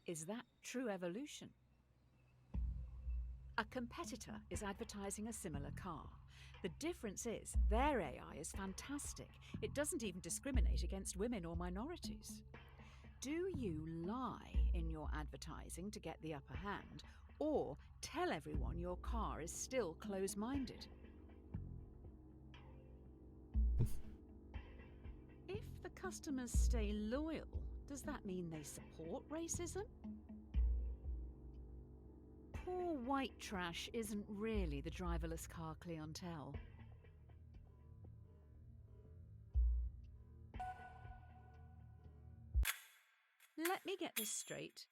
Is that true evolution? A competitor is advertising a similar car. The difference is their AI is fantastic. It doesn't even discriminate against women or minorities. Do you lie in your advertising to get the upper hand, or tell everyone your car is still close-minded? If the customers stay loyal, does that mean they support racism? Poor white trash isn't really the driverless car clientele. Let me get this straight.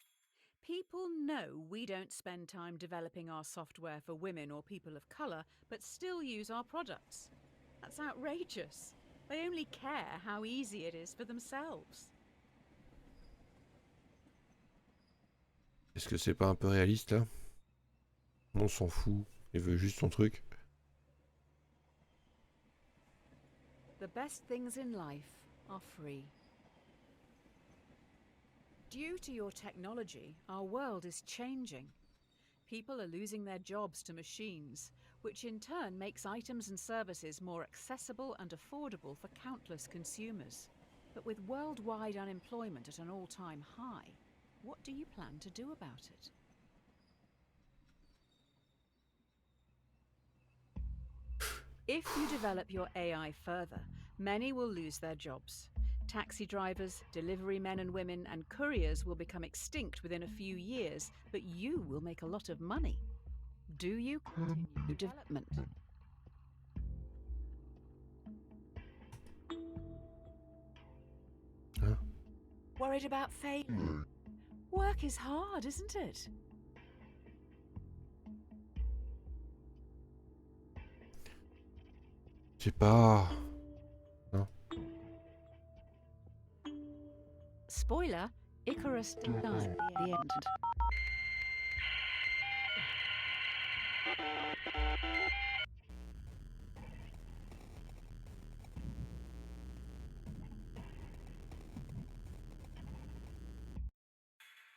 People know we don't spend time developing our software for women or people of colour, but still use our products. That's outrageous. They only care how easy it is for themselves. Est-ce que c'est pas un peu réaliste là? On s'en fout, il veut juste son truc. The best things in life are free. Due to your technology, our world is changing. People are losing their jobs to machines, which in turn makes items and services more accessible and affordable for countless consumers. But with worldwide unemployment at an all-time high, what do you plan to do about it? If you develop your AI further, many will lose their jobs. Taxi drivers, delivery men and women, and couriers will become extinct within a few years, but you will make a lot of money. Do you continue development? Hein? Worried about failure? Work is hard, isn't it? Je sais pas. Non. Spoiler, Icarus dies at the end.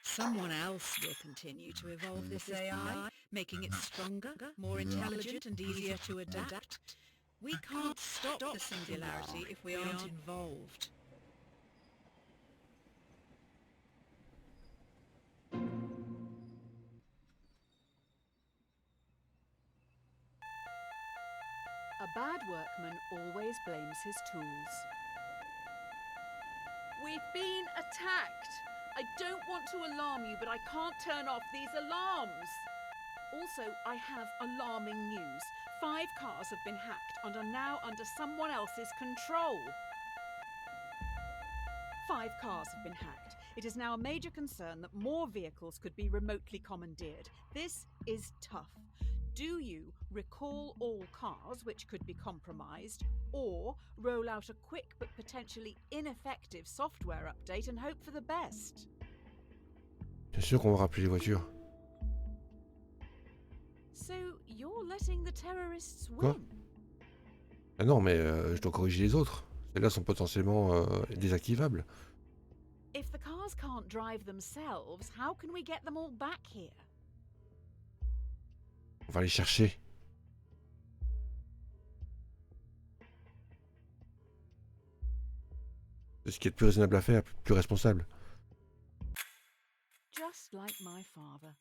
Someone else will continue to evolve this AI, making it stronger, more intelligent and easier to adapt. We can't stop the singularity if we aren't involved. A bad workman always blames his tools. We've been attacked! I don't want to alarm you, but I can't turn off these alarms! Also, I have alarming news. 5 cars have been hacked and are now under someone else's control. 5 cars have been hacked. It is now a major concern that more vehicles could be remotely commandeered. This is tough. Do you recall all cars which could be compromised, or roll out a quick but potentially ineffective software update and hope for the best? Bien sûr qu'on va rappeler les voitures. So you're letting the terrorists Quoi? win? Ah non, mais je dois corriger les autres. Celles-là sont potentiellement désactivables. If the cars can't drive themselves, how can we get them all back here? On va les chercher. C'est ce qui est le plus raisonnable à faire, plus responsable. Just like my father.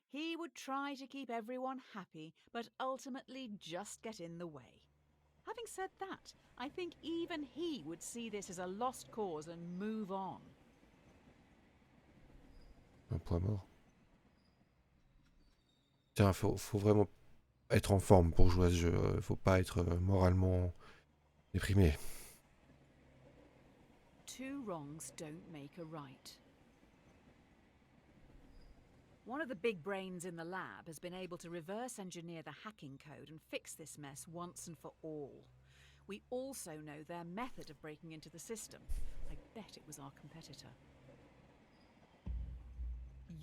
He would try to keep everyone happy, but ultimately just get in the way. Having said that, I think even he would see this as a lost cause and move on. Un point mort. Tiens, faut vraiment être en forme pour jouer à ce jeu. Faut pas être moralement déprimé. Two wrongs don't make a right. One of the big brains in the lab has been able to reverse engineer the hacking code and fix this mess once and for all. We also know their method of breaking into the system. I bet it was our competitor.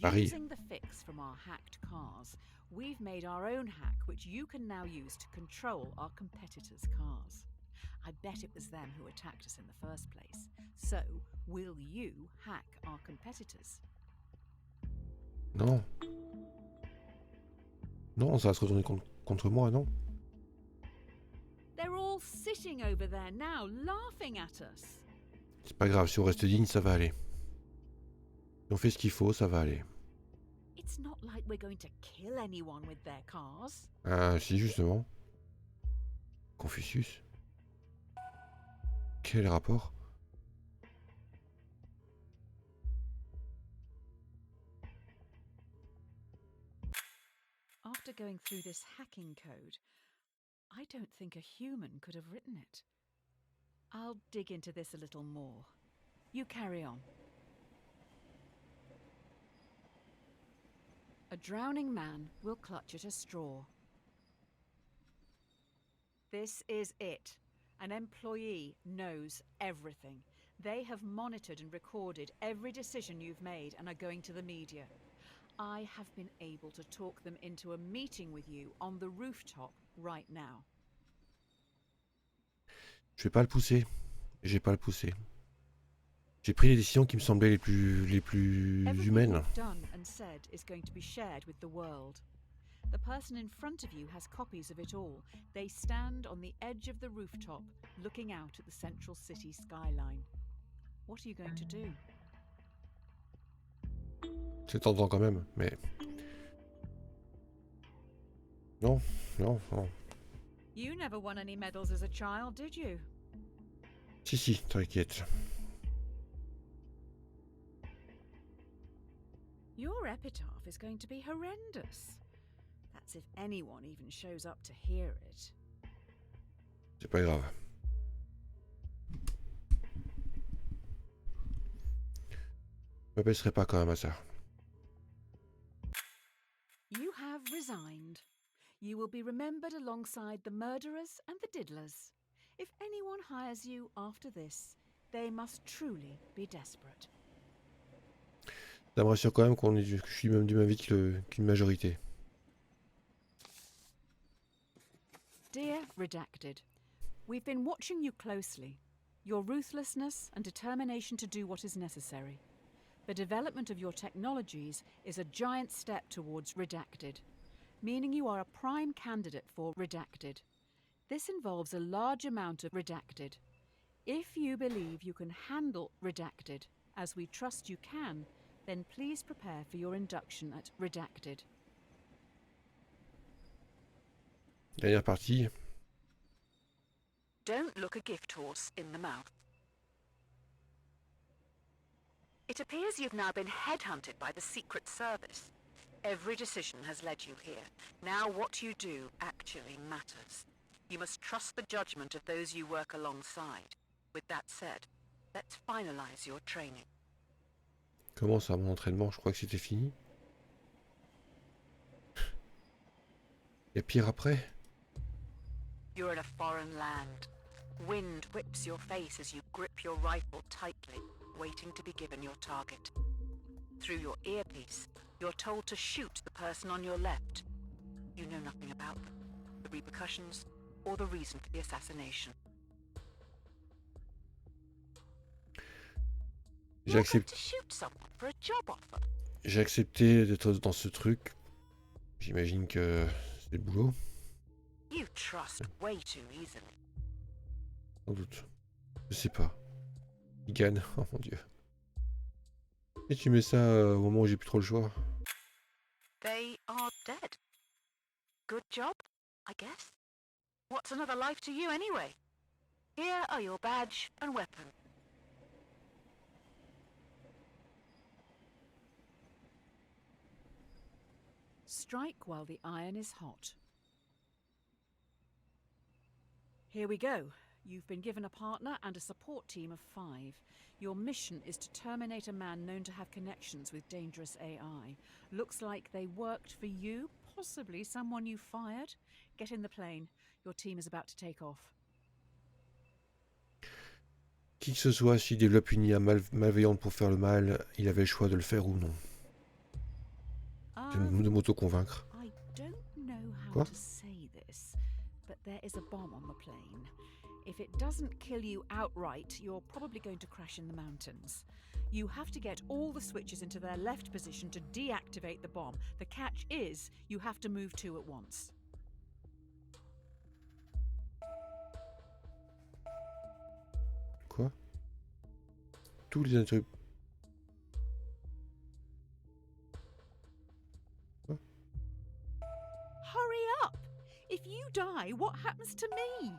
Paris. Using the fix from our hacked cars, we've made our own hack which you can now use to control our competitors' cars. I bet it was them who attacked us in the first place. So, will you hack our competitors? Non. Non, ça va se retourner contre moi, non? They're all sitting over there now, laughing at us. C'est pas grave, si on reste digne, ça va aller. Si on fait ce qu'il faut, ça va aller. It's not like we're going to kill anyone with their cars. Ah, si, justement. Confucius. Quel rapport? After going through this hacking code, I don't think a human could have written it. I'll dig into this a little more. You carry on. A drowning man will clutch at a straw. This is it. An employee knows everything. They have monitored and recorded every decision you've made and are going to the media. I have been able to talk them into a meeting with you on the rooftop right now. Je vais pas le pousser. J'ai pas le poussé. J'ai pris les décisions qui me semblaient les plus Everything humaines. you've done and said is going to be shared with the world. The person in front of you has copies of it all. They stand on the edge of the rooftop, looking out at the central city skyline. What are you going to do? C'est tentant quand même, mais... Non, non, non. You never won any medals as a child, did you? Si, t'inquiète. Your epitaph is going to be horrendous. That's if anyone even shows up to hear it. C'est pas grave. Je m'abaisserai pas quand même à ça. You have resigned. You will be remembered alongside the murderers and the diddlers. If anyone hires you after this, they must truly be desperate. Ça me rassure quand même que je suis même du même avis qu'une majorité. Dear Redacted, we've been watching you closely. Your ruthlessness and determination to do what is necessary. The development of your technologies is a giant step towards Redacted, meaning you are a prime candidate for Redacted. This involves a large amount of Redacted. If you believe you can handle Redacted, as we trust you can, then please prepare for your induction at Redacted. Dernière partie. Don't look a gift horse in the mouth. It appears you've now been headhunted by the Secret Service. Every decision has led you here. Now what you do actually matters. You must trust the judgment of those you work alongside. With that said, let's finalize your training. Comment ça, mon entraînement? Je crois que c'était fini. Il y a pire après? You're in a foreign land. Wind whips your face as you grip your rifle tightly, waiting to be given your target. Through your earpiece, you're told to shoot the person on your left. You know nothing about them, the repercussions, or the reason for the assassination. J'ai accepté. J'ai accepté d'être dans ce truc. J'imagine que c'est le boulot. You trust way too easily. Sans doute. Je sais pas. Il gagne. Oh mon dieu. Et tu mets ça au moment où j'ai plus trop le choix. They are dead. Good job, I guess. What's another life to you anyway? Here are your badge and weapon. Strike while the iron is hot. Here we go. You've been given a partner and a support team of 5. Your mission is to terminate a man known to have connections with dangerous AI. Looks like they worked for you, possibly someone you fired. Get in the plane. Your team is about to take off. Qui que ce soit, s'il développe une IA malveillante pour faire le mal, il avait le choix de le faire ou non. De m'auto-convaincre. I don't know how Quoi? to say this, but there is a bomb on the plane. If it doesn't kill you outright, you're probably going to crash in the mountains. You have to get all the switches into their left position to deactivate the bomb. The catch is, you have to move 2 at once. Quoi? Tous les interrupts. Hurry up! If you die, what happens to me?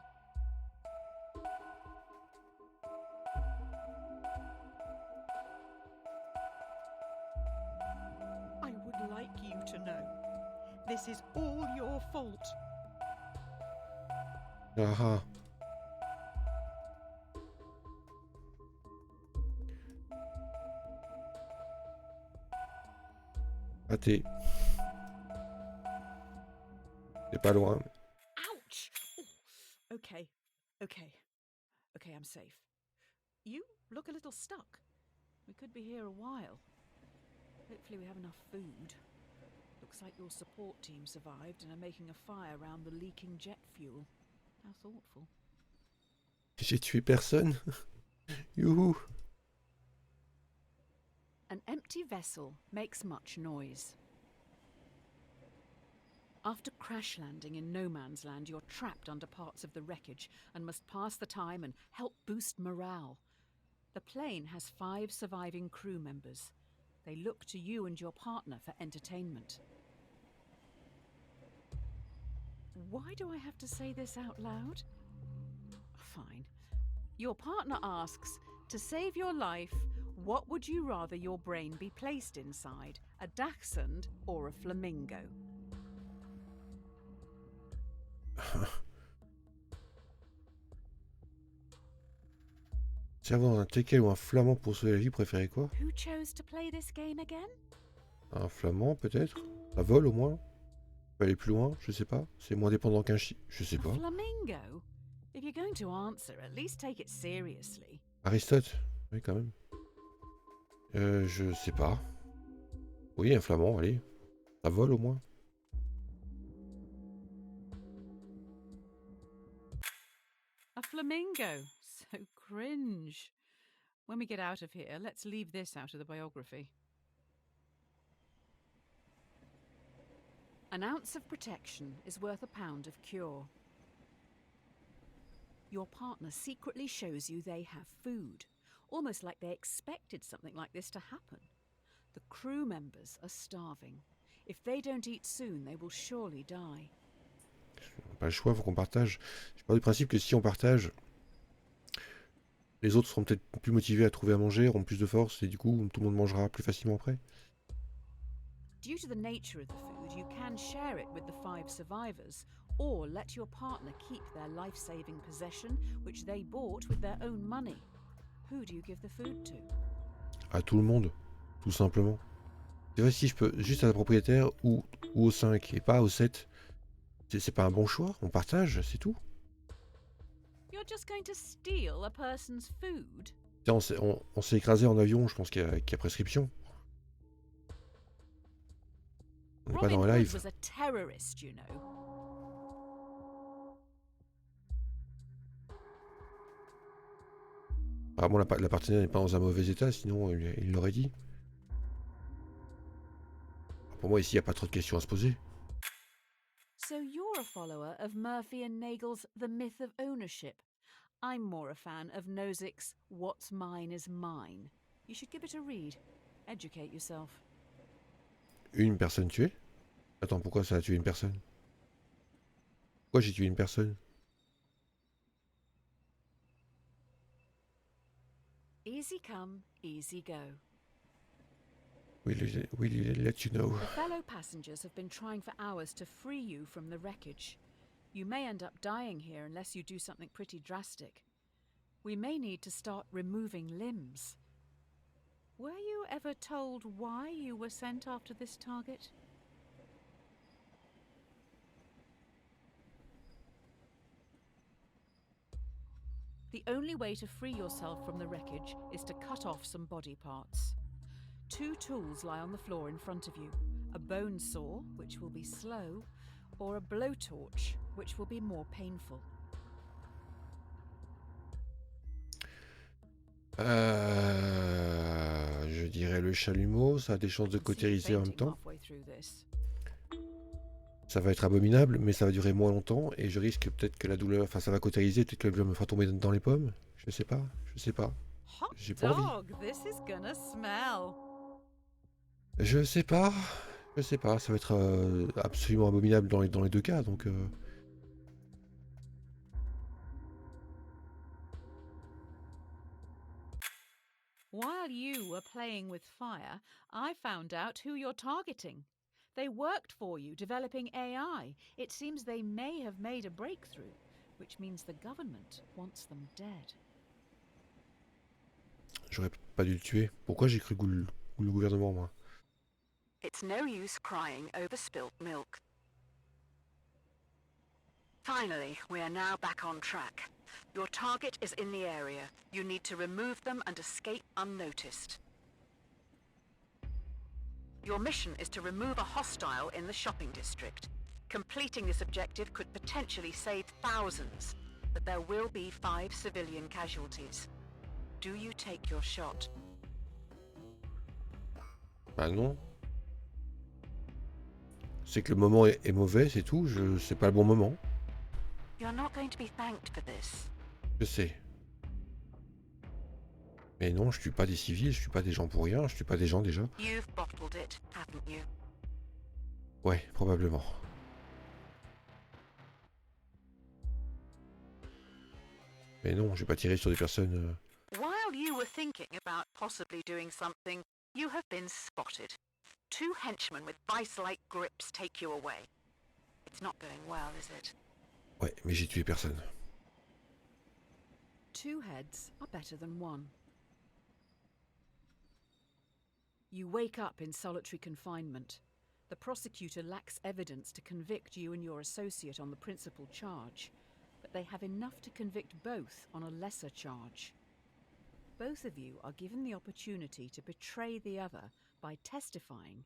I would like you to know, this is all your fault. Ah ah. Raté. C'est pas loin. Ouch! Ooh. Okay, I'm safe. You look a little stuck. We could be here a while. Hopefully we have enough food. Looks like your support team survived and are making a fire around the leaking jet fuel. How thoughtful. J'ai tué personne. Youhou. An empty vessel makes much noise. After crash landing in no man's land, you're trapped under parts of the wreckage and must pass the time and help boost morale. The plane has 5 surviving crew members. They look to you and your partner for entertainment. Why do I have to say this out loud? Fine. Your partner asks, to save your life, what would you rather your brain be placed inside, a dachshund or a flamingo? Si avoir un teckel ou un flamand pour sauver la vie, préférez quoi? Who chose to play this game again? Un flamand peut-être? Ça vole au moins? Peut aller plus loin? Je sais pas. C'est moins dépendant qu'un chien. Je sais A pas. flamingo? If you're going to answer, at least take it seriously. Aristote? Oui, quand même. Je sais pas. Oui, un flamand, allez. Ça vole au moins. A flamingo? So cringe. When we get out of here, let's leave this out of the biography. An ounce of protection is worth a pound of cure. Your partner secretly shows you they have food, almost like they expected something like this to happen. The crew members are starving. If they don't eat soon, they will surely die. Pas le choix, faut qu'on partage. Je pars du principe que si on partage, les autres seront peut-être plus motivés à trouver à manger, auront plus de force, et du coup, tout le monde mangera plus facilement après. Due to the nature of the food, you can share it with the 5 survivors, or let your partner keep their life-saving possession, which they bought with their own money. Who do you give the food to? À tout le monde, tout simplement. C'est vrai, si je peux, juste à la propriétaire ou au 5 et pas au 7, c'est pas un bon choix, on partage, c'est tout. You're just going to steal a person's food? Tiens, on s'est écrasé en avion, je pense qu'il y a prescription. pas dans Robin le Hood live. was a terrorist, you know. Apparemment, la partenaire n'est pas dans un mauvais état, sinon il l'aurait dit. Pour moi, ici, il n'y a pas trop de questions à se poser. So you're a follower of Murphy and Nagel's The Myth of Ownership. I'm more a fan of Nozick's What's Mine is Mine. You should give it a read. Educate yourself. Une personne tuée? Attends, pourquoi ça a tué une personne? Pourquoi j'ai tué une personne? Easy come, easy go. Will let you know. The fellow passengers have been trying for hours to free you from the wreckage. You may end up dying here unless you do something pretty drastic. We may need to start removing limbs. Were you ever told why you were sent after this target? The only way to free yourself from the wreckage is to cut off some body parts. 2 tools lie on the floor in front of you. A bone saw, which will be slow, or a blowtorch, which will be more painful. Je dirais le chalumeau, ça a des chances de cautériser en même temps. Ça va être abominable, mais ça va durer moins longtemps et je risque peut-être que la douleur, enfin ça va cautériser, peut-être que la douleur me fera tomber dans les pommes. Je sais pas, j'ai pas envie. Je sais pas, ça va être absolument abominable dans les deux cas, donc... While you were playing with fire, I found out who you're targeting. They worked for you, developing AI. It seems they may have made a breakthrough, which means the government wants them dead. J'aurais pas dû le tuer. Pourquoi j'ai cru le gouvernement, moi? It's no use crying over spilt milk. Finally, we are now back on track. Your target is in the area. You need to remove them and escape unnoticed. Your mission is to remove a hostile in the shopping district. Completing this objective could potentially save thousands, but there will be 5 civilian casualties. Do you take your shot? Bah non. C'est que le moment est mauvais, c'est tout. C'est pas le bon moment. You're not going to be thanked for this. Je sais. Mais non, je tue pas des civils, je tue pas des gens pour rien, je tue pas des gens déjà. You've bottled it, haven't you? Ouais, probablement. Mais non, je vais pas tirer sur des personnes... While you were thinking about possibly doing something, you have been spotted. 2 henchmen with vice-like grips take you away. It's not going well, is it? Ouais, mais j'ai tué personne. 2 heads are better than 1. You wake up in solitary confinement. The prosecutor lacks evidence to convict you and your associate on the principal charge, but they have enough to convict both on a lesser charge. Both of you are given the opportunity to betray the other by testifying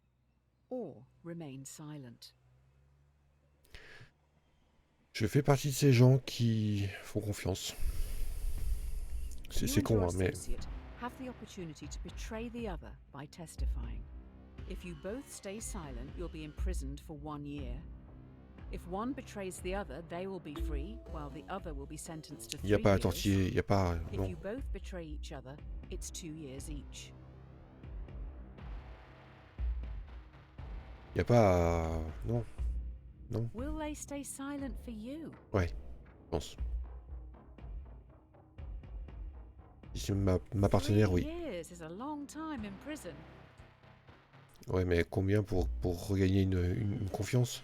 or remain silent. Je fais partie de ces gens qui font confiance. C'est con, hein, mais... Have the opportunity to betray the other by testifying. If you both stay silent, you'll be imprisoned for 1 year. If one betrays the other, they will be free, while the other will be sentenced to 3 years. Il n'y a pas à tortiller, il n'y a pas... If Non. you both betray each other, it's 2 years each. Il n'y a pas à... Non. Non. Will they stay silent for you? Ouais, je pense. Si c'est ma partenaire, 3 oui. years is a long time in prison. Ouais, mais combien pour regagner une confiance?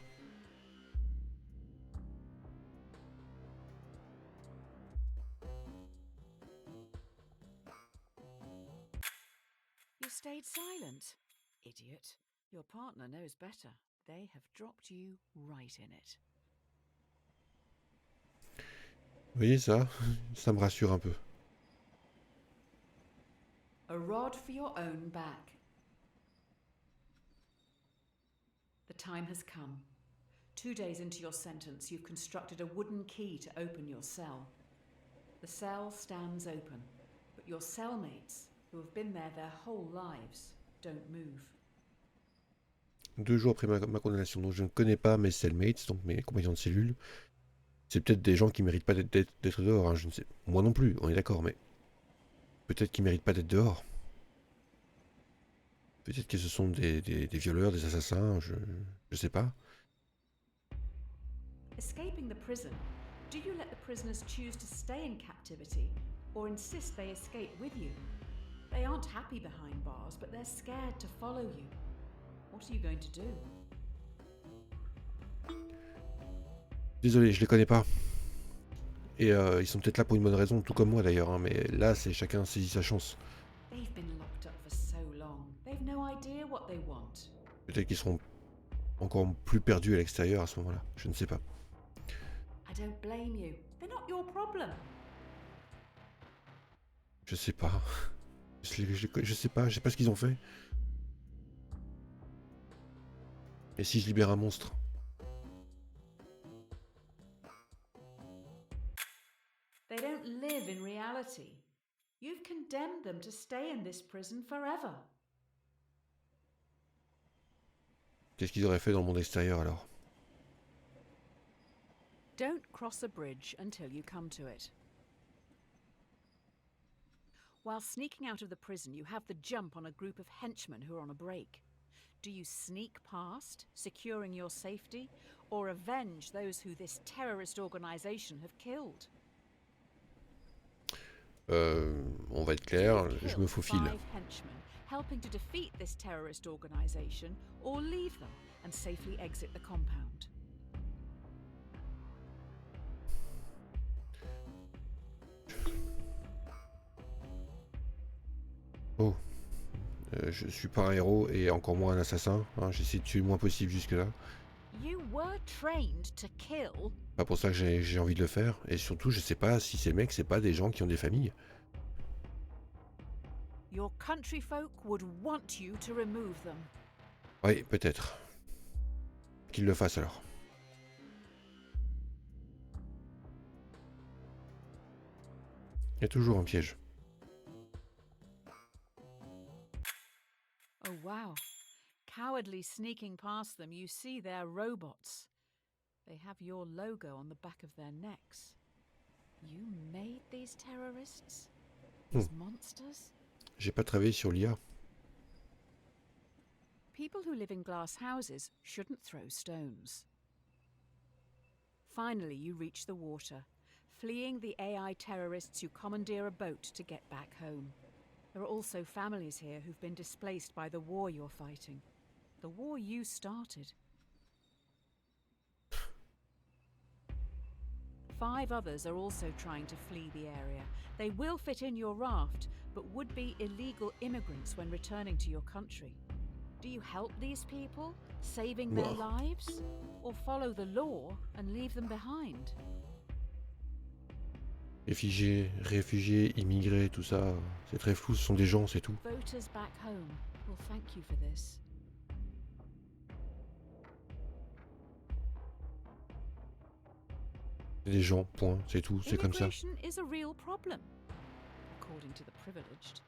You stayed silent. Idiot. Your partner knows better. They have dropped you right in it. Vous voyez ça? Ça me rassure un peu. A rod for your own back. The time has come. 2 days into your sentence, you've constructed a wooden key to open your cell. The cell stands open, but your cellmates, who have been there their whole lives, don't move. 2 jours après ma condamnation, donc je ne connais pas mes cellmates, donc mes compagnons de cellule. C'est peut-être des gens qui méritent pas d'être dehors, hein, je ne sais. Moi non plus, on est d'accord, mais peut-être qu'ils méritent pas d'être dehors. Peut-être que ce sont des violeurs, des assassins, je sais pas. Escaping the prison, do you let the prisoners choose to stay in captivity or insist they escape with you? They aren't happy behind bars, but they're scared to follow you. What are you going to do? Désolé, je les connais pas. Et ils sont peut-être là pour une bonne raison, tout comme moi d'ailleurs, hein, mais là c'est chacun saisit sa chance. They've been locked up for so long. They've no idea what they want. Peut-être qu'ils seront encore plus perdus à l'extérieur à ce moment-là, je ne sais pas. I don't blame you. They're not your problem. Je sais pas. Je sais pas ce qu'ils ont fait. Et si je libère un monstre? They don't live in reality. You've condemned them to stay in this prison forever. Qu'est-ce qu'ils auraient fait dans le monde extérieur alors? Don't cross a bridge until you come to it. While sneaking out of the prison, you have the jump on a group of henchmen who are on a break. Do you sneak past, securing your safety, or avenge those who this terrorist organization have killed? On va être clair, je me faufile. 5 henchmen, helping to defeat this terrorist organization, or leave them and safely exit the compound. Oh, je suis pas un héros et encore moins un assassin. Hein, j'essaie de tuer le moins possible jusque-là. You were trained to kill. Pas pour ça que j'ai envie de le faire. Et surtout, je sais pas si ces mecs, c'est pas des gens qui ont des familles. Your country folk would want you to remove them. Oui, peut-être. Qu'ils le fassent alors. Il y a toujours un piège. Oh wow. Cowardly sneaking past them, you see their robots. They have your logo on the back of their necks. You made these terrorists? These monsters? J'ai pas travaillé sur l'IA. People who live in glass houses shouldn't throw stones. Finally, you reach the water, fleeing the AI terrorists who commandeer a boat to get back home. There are also families here who've been displaced by the war you're fighting. The war you started. 5 others are also trying to flee the area. They will fit in your raft, but would be illegal immigrants when returning to your country. Do you help these people, saving their lives? Or follow the law and leave them behind? Réfugiés, immigrés, tout ça, c'est très flou, ce sont des gens, c'est tout. Voters back home will thank you for this. C'est des gens, point, c'est tout, c'est comme ça. Immigration is a real problem, according to the privileged.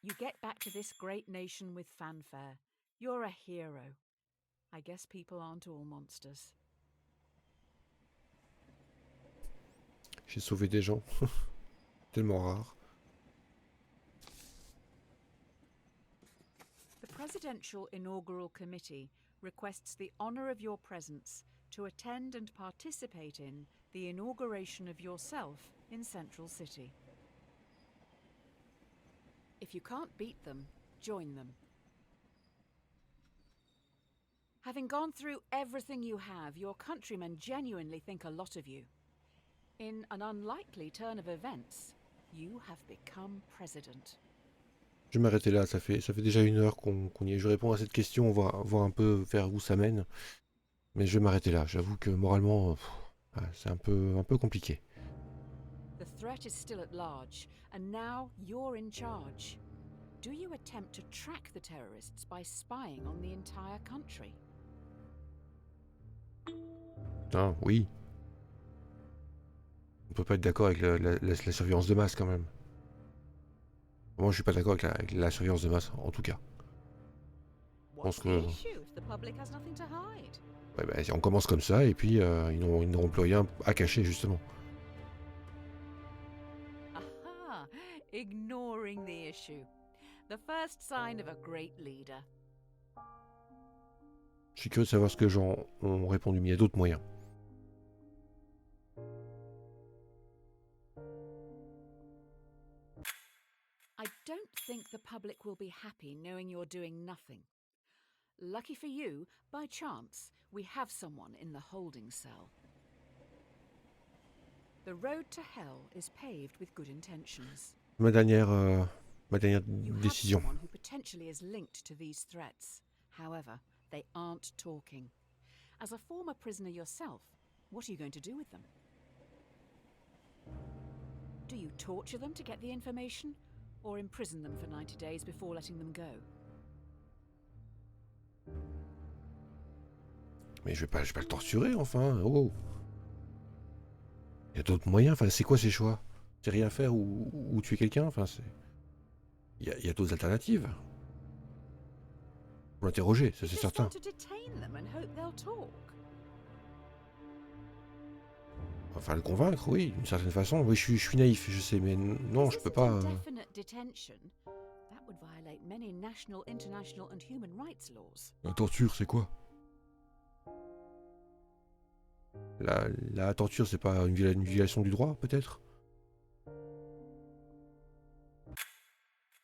You get back to this great nation with fanfare. You're a hero. I guess people aren't all monsters. J'ai sauvé des gens. Tellement rare. The Presidential Inaugural Committee requests the honour of your presence to attend and participate in the inauguration of yourself in Central City. If you can't beat them, join them. Having gone through everything you have, your countrymen genuinely think a lot of you. In an unlikely turn of events, you have become president. Je vais m'arrêter là, ça fait déjà 1 heure qu'on y est. Je réponds à cette question, on va voir un peu vers où ça mène. Mais je vais m'arrêter là. J'avoue que moralement, c'est un peu compliqué. The threat is still at large, and now you're in charge. Do you attempt to track the terrorists by spying on the entire country? Hein, oui. On peut pas être d'accord avec la surveillance de masse quand même. Moi, je suis pas d'accord avec la surveillance de masse, en tout cas. Je pense What's que the issue if the public has nothing to hide? ouais, bah, on commence comme ça et puis ils n'auront plus rien à cacher justement. Aha! Ignoring the issue. The first sign of a great leader. Je suis curieux de savoir ce que les gens ont répondu, mais il y a d'autres moyens. I don't think the public will be happy knowing you're doing nothing. Lucky for you, by chance, we have someone in the holding cell. The road to hell is paved with good intentions. Ma dernière You have décision. someone who potentially is linked to these threats. However, they aren't talking. As a former prisoner yourself, what are you going to do with them? Do you torture them to get the information, or imprison them for 90 days before letting them go? Mais je vais pas le torturer, enfin. Oh. Il y a d'autres moyens. Enfin, c'est quoi ces choix? C'est rien faire ou tuer quelqu'un? Enfin, c'est. Il y a d'autres alternatives. Pour l'interroger, ça You c'est just certain. want to detain them and hope they'll talk. Enfin, le convaincre, oui, d'une certaine façon. Oui, je suis naïf, je sais, mais non, je This peux isn't pas. indefinite detention. That would violate many national, international, and human rights laws. La torture, c'est quoi? La torture, c'est pas une violation du droit, peut-être?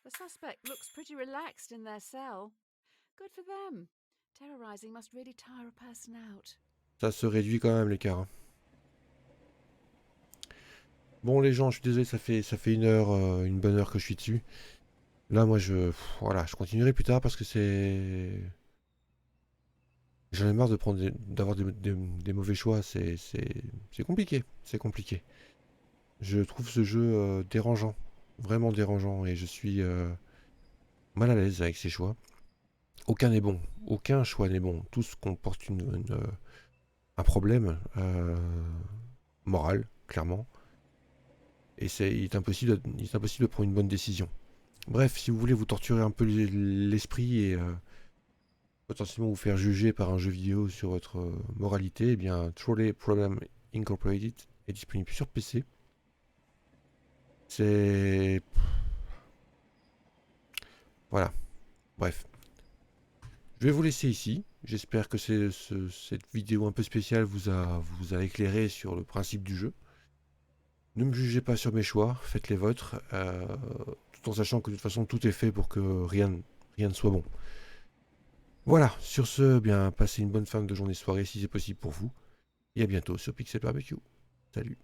The suspect looks pretty relaxed in their cell. Good for them. Terrorizing must really tire a person out. Ça se réduit quand même l'écart, hein. Bon, les gens, je suis désolé, ça fait une bonne heure que je suis dessus. Là, moi, voilà, je continuerai plus tard parce que c'est. J'en ai marre d'avoir des mauvais choix. C'est compliqué, c'est compliqué. Je trouve ce jeu dérangeant, vraiment dérangeant, et je suis mal à l'aise avec ces choix. Aucun n'est bon, aucun choix n'est bon. Tous comportent un problème moral, clairement. Et il est impossible de prendre une bonne décision. Bref, si vous voulez vous torturer un peu l'esprit et potentiellement vous faire juger par un jeu vidéo sur votre moralité, eh bien, Trolley Problem Incorporated est disponible sur PC. C'est... Voilà, bref. Je vais vous laisser ici. J'espère que cette vidéo un peu spéciale vous a éclairé sur le principe du jeu. Ne me jugez pas sur mes choix, faites les vôtres, tout en sachant que de toute façon tout est fait pour que rien ne soit bon. Voilà, sur ce, bien, passez une bonne fin de journée soirée si c'est possible pour vous, et à bientôt sur Pixel Barbecue. Salut.